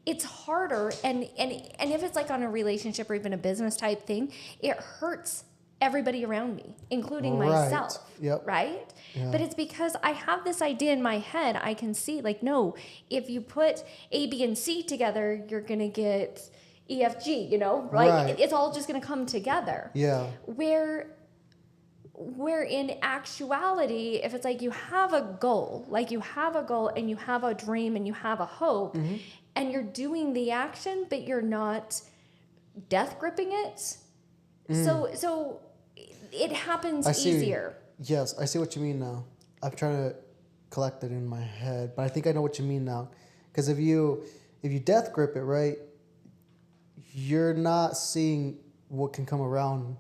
It's harder. And if it's like on a relationship or even a business type thing, it hurts everybody around me, including myself. Yep. Right? Yeah. But it's because I have this idea in my head. I can see like, no, if you put A, B, and C together, you're going to get EFG, like it's all just going to come together. Yeah. Where in actuality, if it's like you have a goal and you have a dream and you have a hope and you're doing the action, but you're not death gripping it. So it happens easier. Yes, I see what you mean now. I'm trying to collect it in my head, but I think I know what you mean now. Because if you death grip it, right, you're not seeing what can come around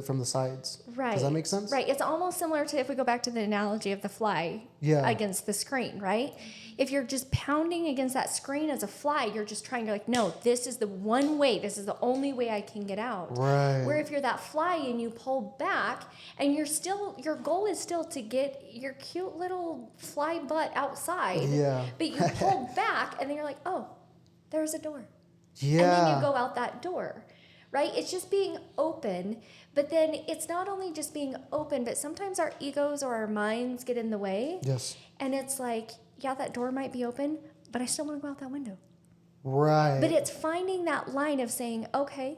from the sides. Right. Does that make sense? Right. It's almost similar to if we go back to the analogy of the fly against the screen, right? If you're just pounding against that screen as a fly, you're just trying to like, no, this is the one way, this is the only way I can get out. Right. Where if you're that fly and you pull back and your goal is still to get your cute little fly butt outside. Yeah. But you pull back and then you're like, oh, there's a door. Yeah. And then you go out that door, right? It's just being open. But then it's not only just being open, but sometimes our egos or our minds get in the way. Yes. And it's like, yeah, that door might be open, but I still want to go out that window. Right. But it's finding that line of saying, okay,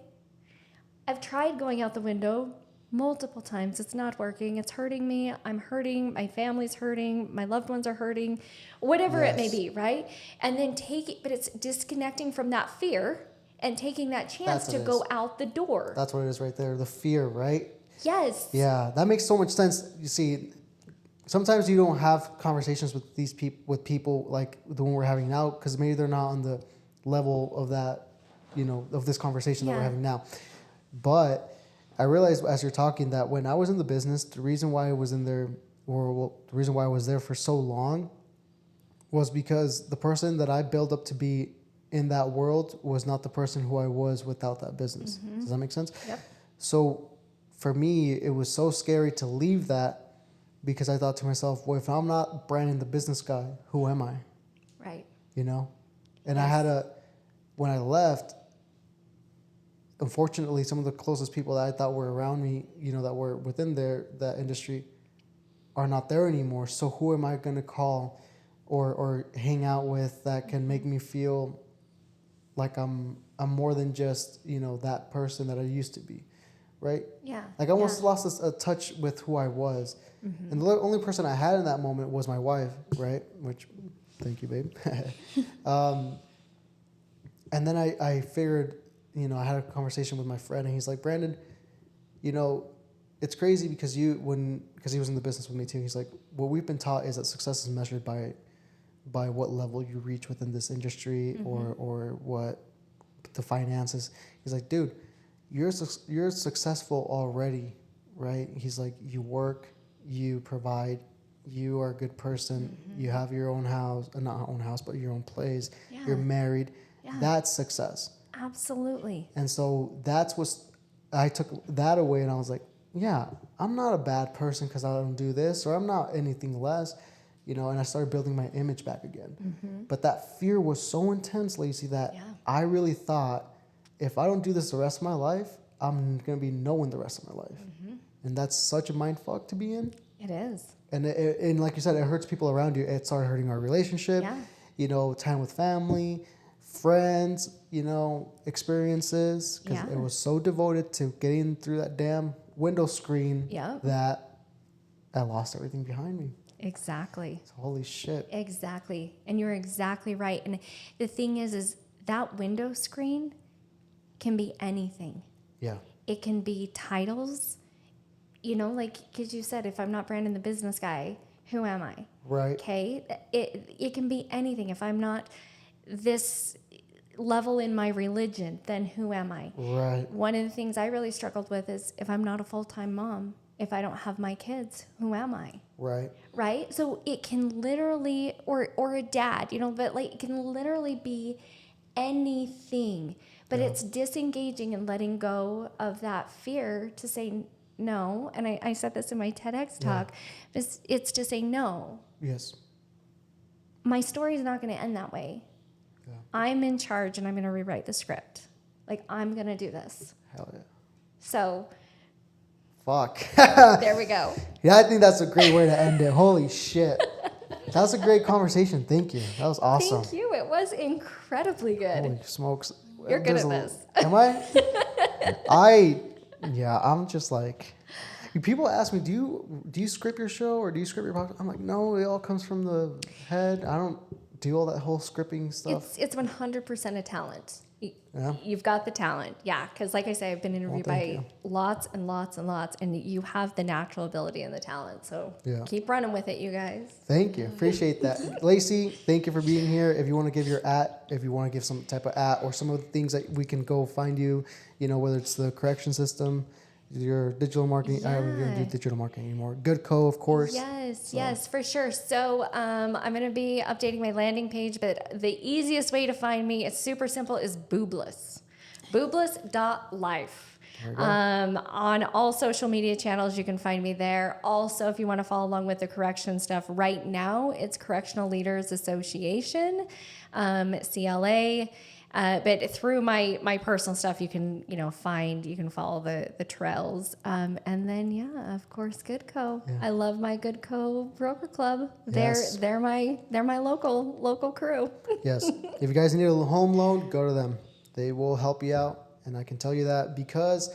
I've tried going out the window. multiple times. It's not working. It's hurting me. I'm hurting. My family's hurting. My loved ones are hurting. Whatever it may be, right? And then but it's disconnecting from that fear and taking that chance to go out the door. That's what it is right there. The fear, right? Yes. Yeah, that makes so much sense. You see, sometimes you don't have conversations with people like the one we're having now, because maybe they're not on the level of that, of this conversation that we're having now. But I realized as you're talking that when I was in the business, the reason why I was in there, the reason why I was there for so long, was because the person that I built up to be in that world was not the person who I was without that business. Mm-hmm. Does that make sense? Yep. So for me, it was so scary to leave that, because I thought to myself, well, if I'm not Brandon the business guy, who am I? Right. And I when I left, unfortunately, some of the closest people that I thought were around me, that were within that industry, are not there anymore. So who am I going to call or hang out with that can make me feel like I'm more than just, that person that I used to be, right? Yeah. Like I almost lost a touch with who I was. Mm-hmm. And the only person I had in that moment was my wife, right? Which, thank you, babe. And then I figured, I had a conversation with my friend, and he's like, Brandon, it's crazy because he was in the business with me too. He's like, what we've been taught is that success is measured by what level you reach within this industry, mm-hmm. or what the finances. He's like, dude, you're successful already, right? He's like, you work, you provide, you are a good person, mm-hmm. you have your own house, not own house, but your own place, you're married. Yeah. That's success. Absolutely. And so I took that away, and I was like, yeah, I'm not a bad person because I don't do this, or I'm not anything less, and I started building my image back again. Mm-hmm. But that fear was so intense, Lacey, that I really thought, if I don't do this the rest of my life, I'm going to be no one the rest of my life. Mm-hmm. And that's such a mind fuck to be in. It is. And like you said, it hurts people around you. It started hurting our relationship, time with family, friends, experiences, because it was so devoted to getting through that damn window screen that I lost everything behind me. Exactly. So, holy shit. Exactly. And you're exactly right. And the thing is that window screen can be anything. Yeah. It can be titles, because you said, if I'm not Brandon the business guy, who am I? Right. Okay. It can be anything. If I'm not this level in my religion, then who am I? Right. One of the things I really struggled with is, if I'm not a full-time mom, if I don't have my kids, who am I? Right. Right? So it can literally, or a dad, but it can literally be anything. But it's disengaging and letting go of that fear to say no. And I said this in my TEDx talk. It's to say no. Yes. My story is not going to end that way. Yeah. I'm in charge, and I'm going to rewrite the script. I'm going to do this. Hell yeah. So. Fuck. There we go. Yeah, I think that's a great way to end it. Holy shit. That was a great conversation. Thank you. That was awesome. Thank you. It was incredibly good. Holy smokes. You're good at this. Am I? I'm just like, people ask me, do you script your show, or do you script your podcast? I'm like, no, it all comes from the head. I don't do all that whole scripting stuff. It's 100% a talent. You've got the talent. Yeah. Because like I say, I've been interviewed by lots and lots and lots, and you have the natural ability and the talent. So keep running with it, you guys. Thank you. Appreciate that. Lacey, thank you for being here. If you want to give your if you want to give some type of or some of the things that we can go find you, whether it's the correction system, your digital marketing. I don't even do digital marketing anymore. Goodco, of course. Yes, for sure. So I'm going to be updating my landing page, but the easiest way to find me, it's super simple, is Boobless. Boobless.life. On all social media channels, you can find me there. Also, if you want to follow along with the correction stuff, right now it's Correctional Leaders Association, CLA. But through my personal stuff, you can follow the trails, and then of course Goodco. Yeah. I love my Goodco Broker Club. They're my local crew. Yes, if you guys need a home loan, go to them. They will help you out, and I can tell you that because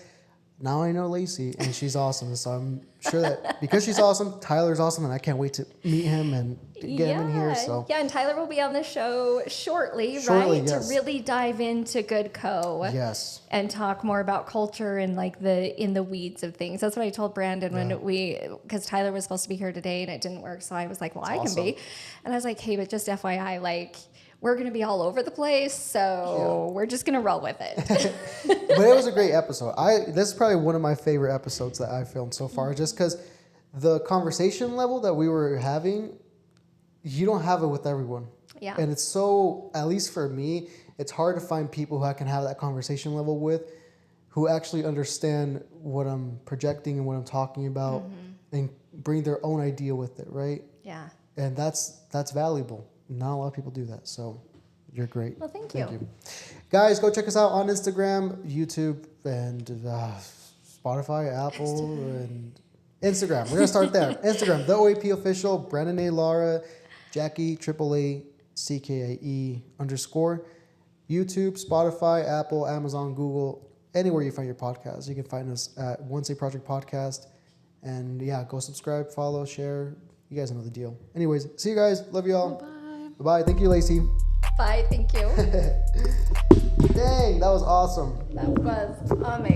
now I know Lacey, and she's awesome. So I'm sure that because she's awesome, Tyler's awesome, and I can't wait to meet him and get him in here. So yeah, and Tyler will be on the show shortly, Shortly, right? yes. To really dive into Good Co. Yes. And talk more about culture and like in the weeds of things. That's what I told Brandon when because Tyler was supposed to be here today and it didn't work. So I was like, well, I can be. And I was like, hey, but just FYI, like, we're going to be all over the place. So we're just going to roll with it. But it was a great episode. This is probably one of my favorite episodes that I filmed so far, just because the conversation level that we were having, you don't have it with everyone. Yeah. And it's so, at least for me, it's hard to find people who I can have that conversation level with, who actually understand what I'm projecting and what I'm talking about, and bring their own idea with it, right? Yeah. And that's valuable. Not a lot of people do that, so you're great. Well, thank you. Guys, go check us out on Instagram, YouTube, and Spotify, Apple, and Instagram. We're going to start there. Instagram, the OAP official, Brandon A. Lara, Jackie, AAA, CKAE _. YouTube, Spotify, Apple, Amazon, Google, anywhere you find your podcast. You can find us at Once a Project Podcast. And yeah, go subscribe, follow, share. You guys know the deal. Anyways, see you guys. Love you all. Bye. Bye-bye. Thank you, Lacey. Bye. Thank you. Dang, that was awesome. That was amazing.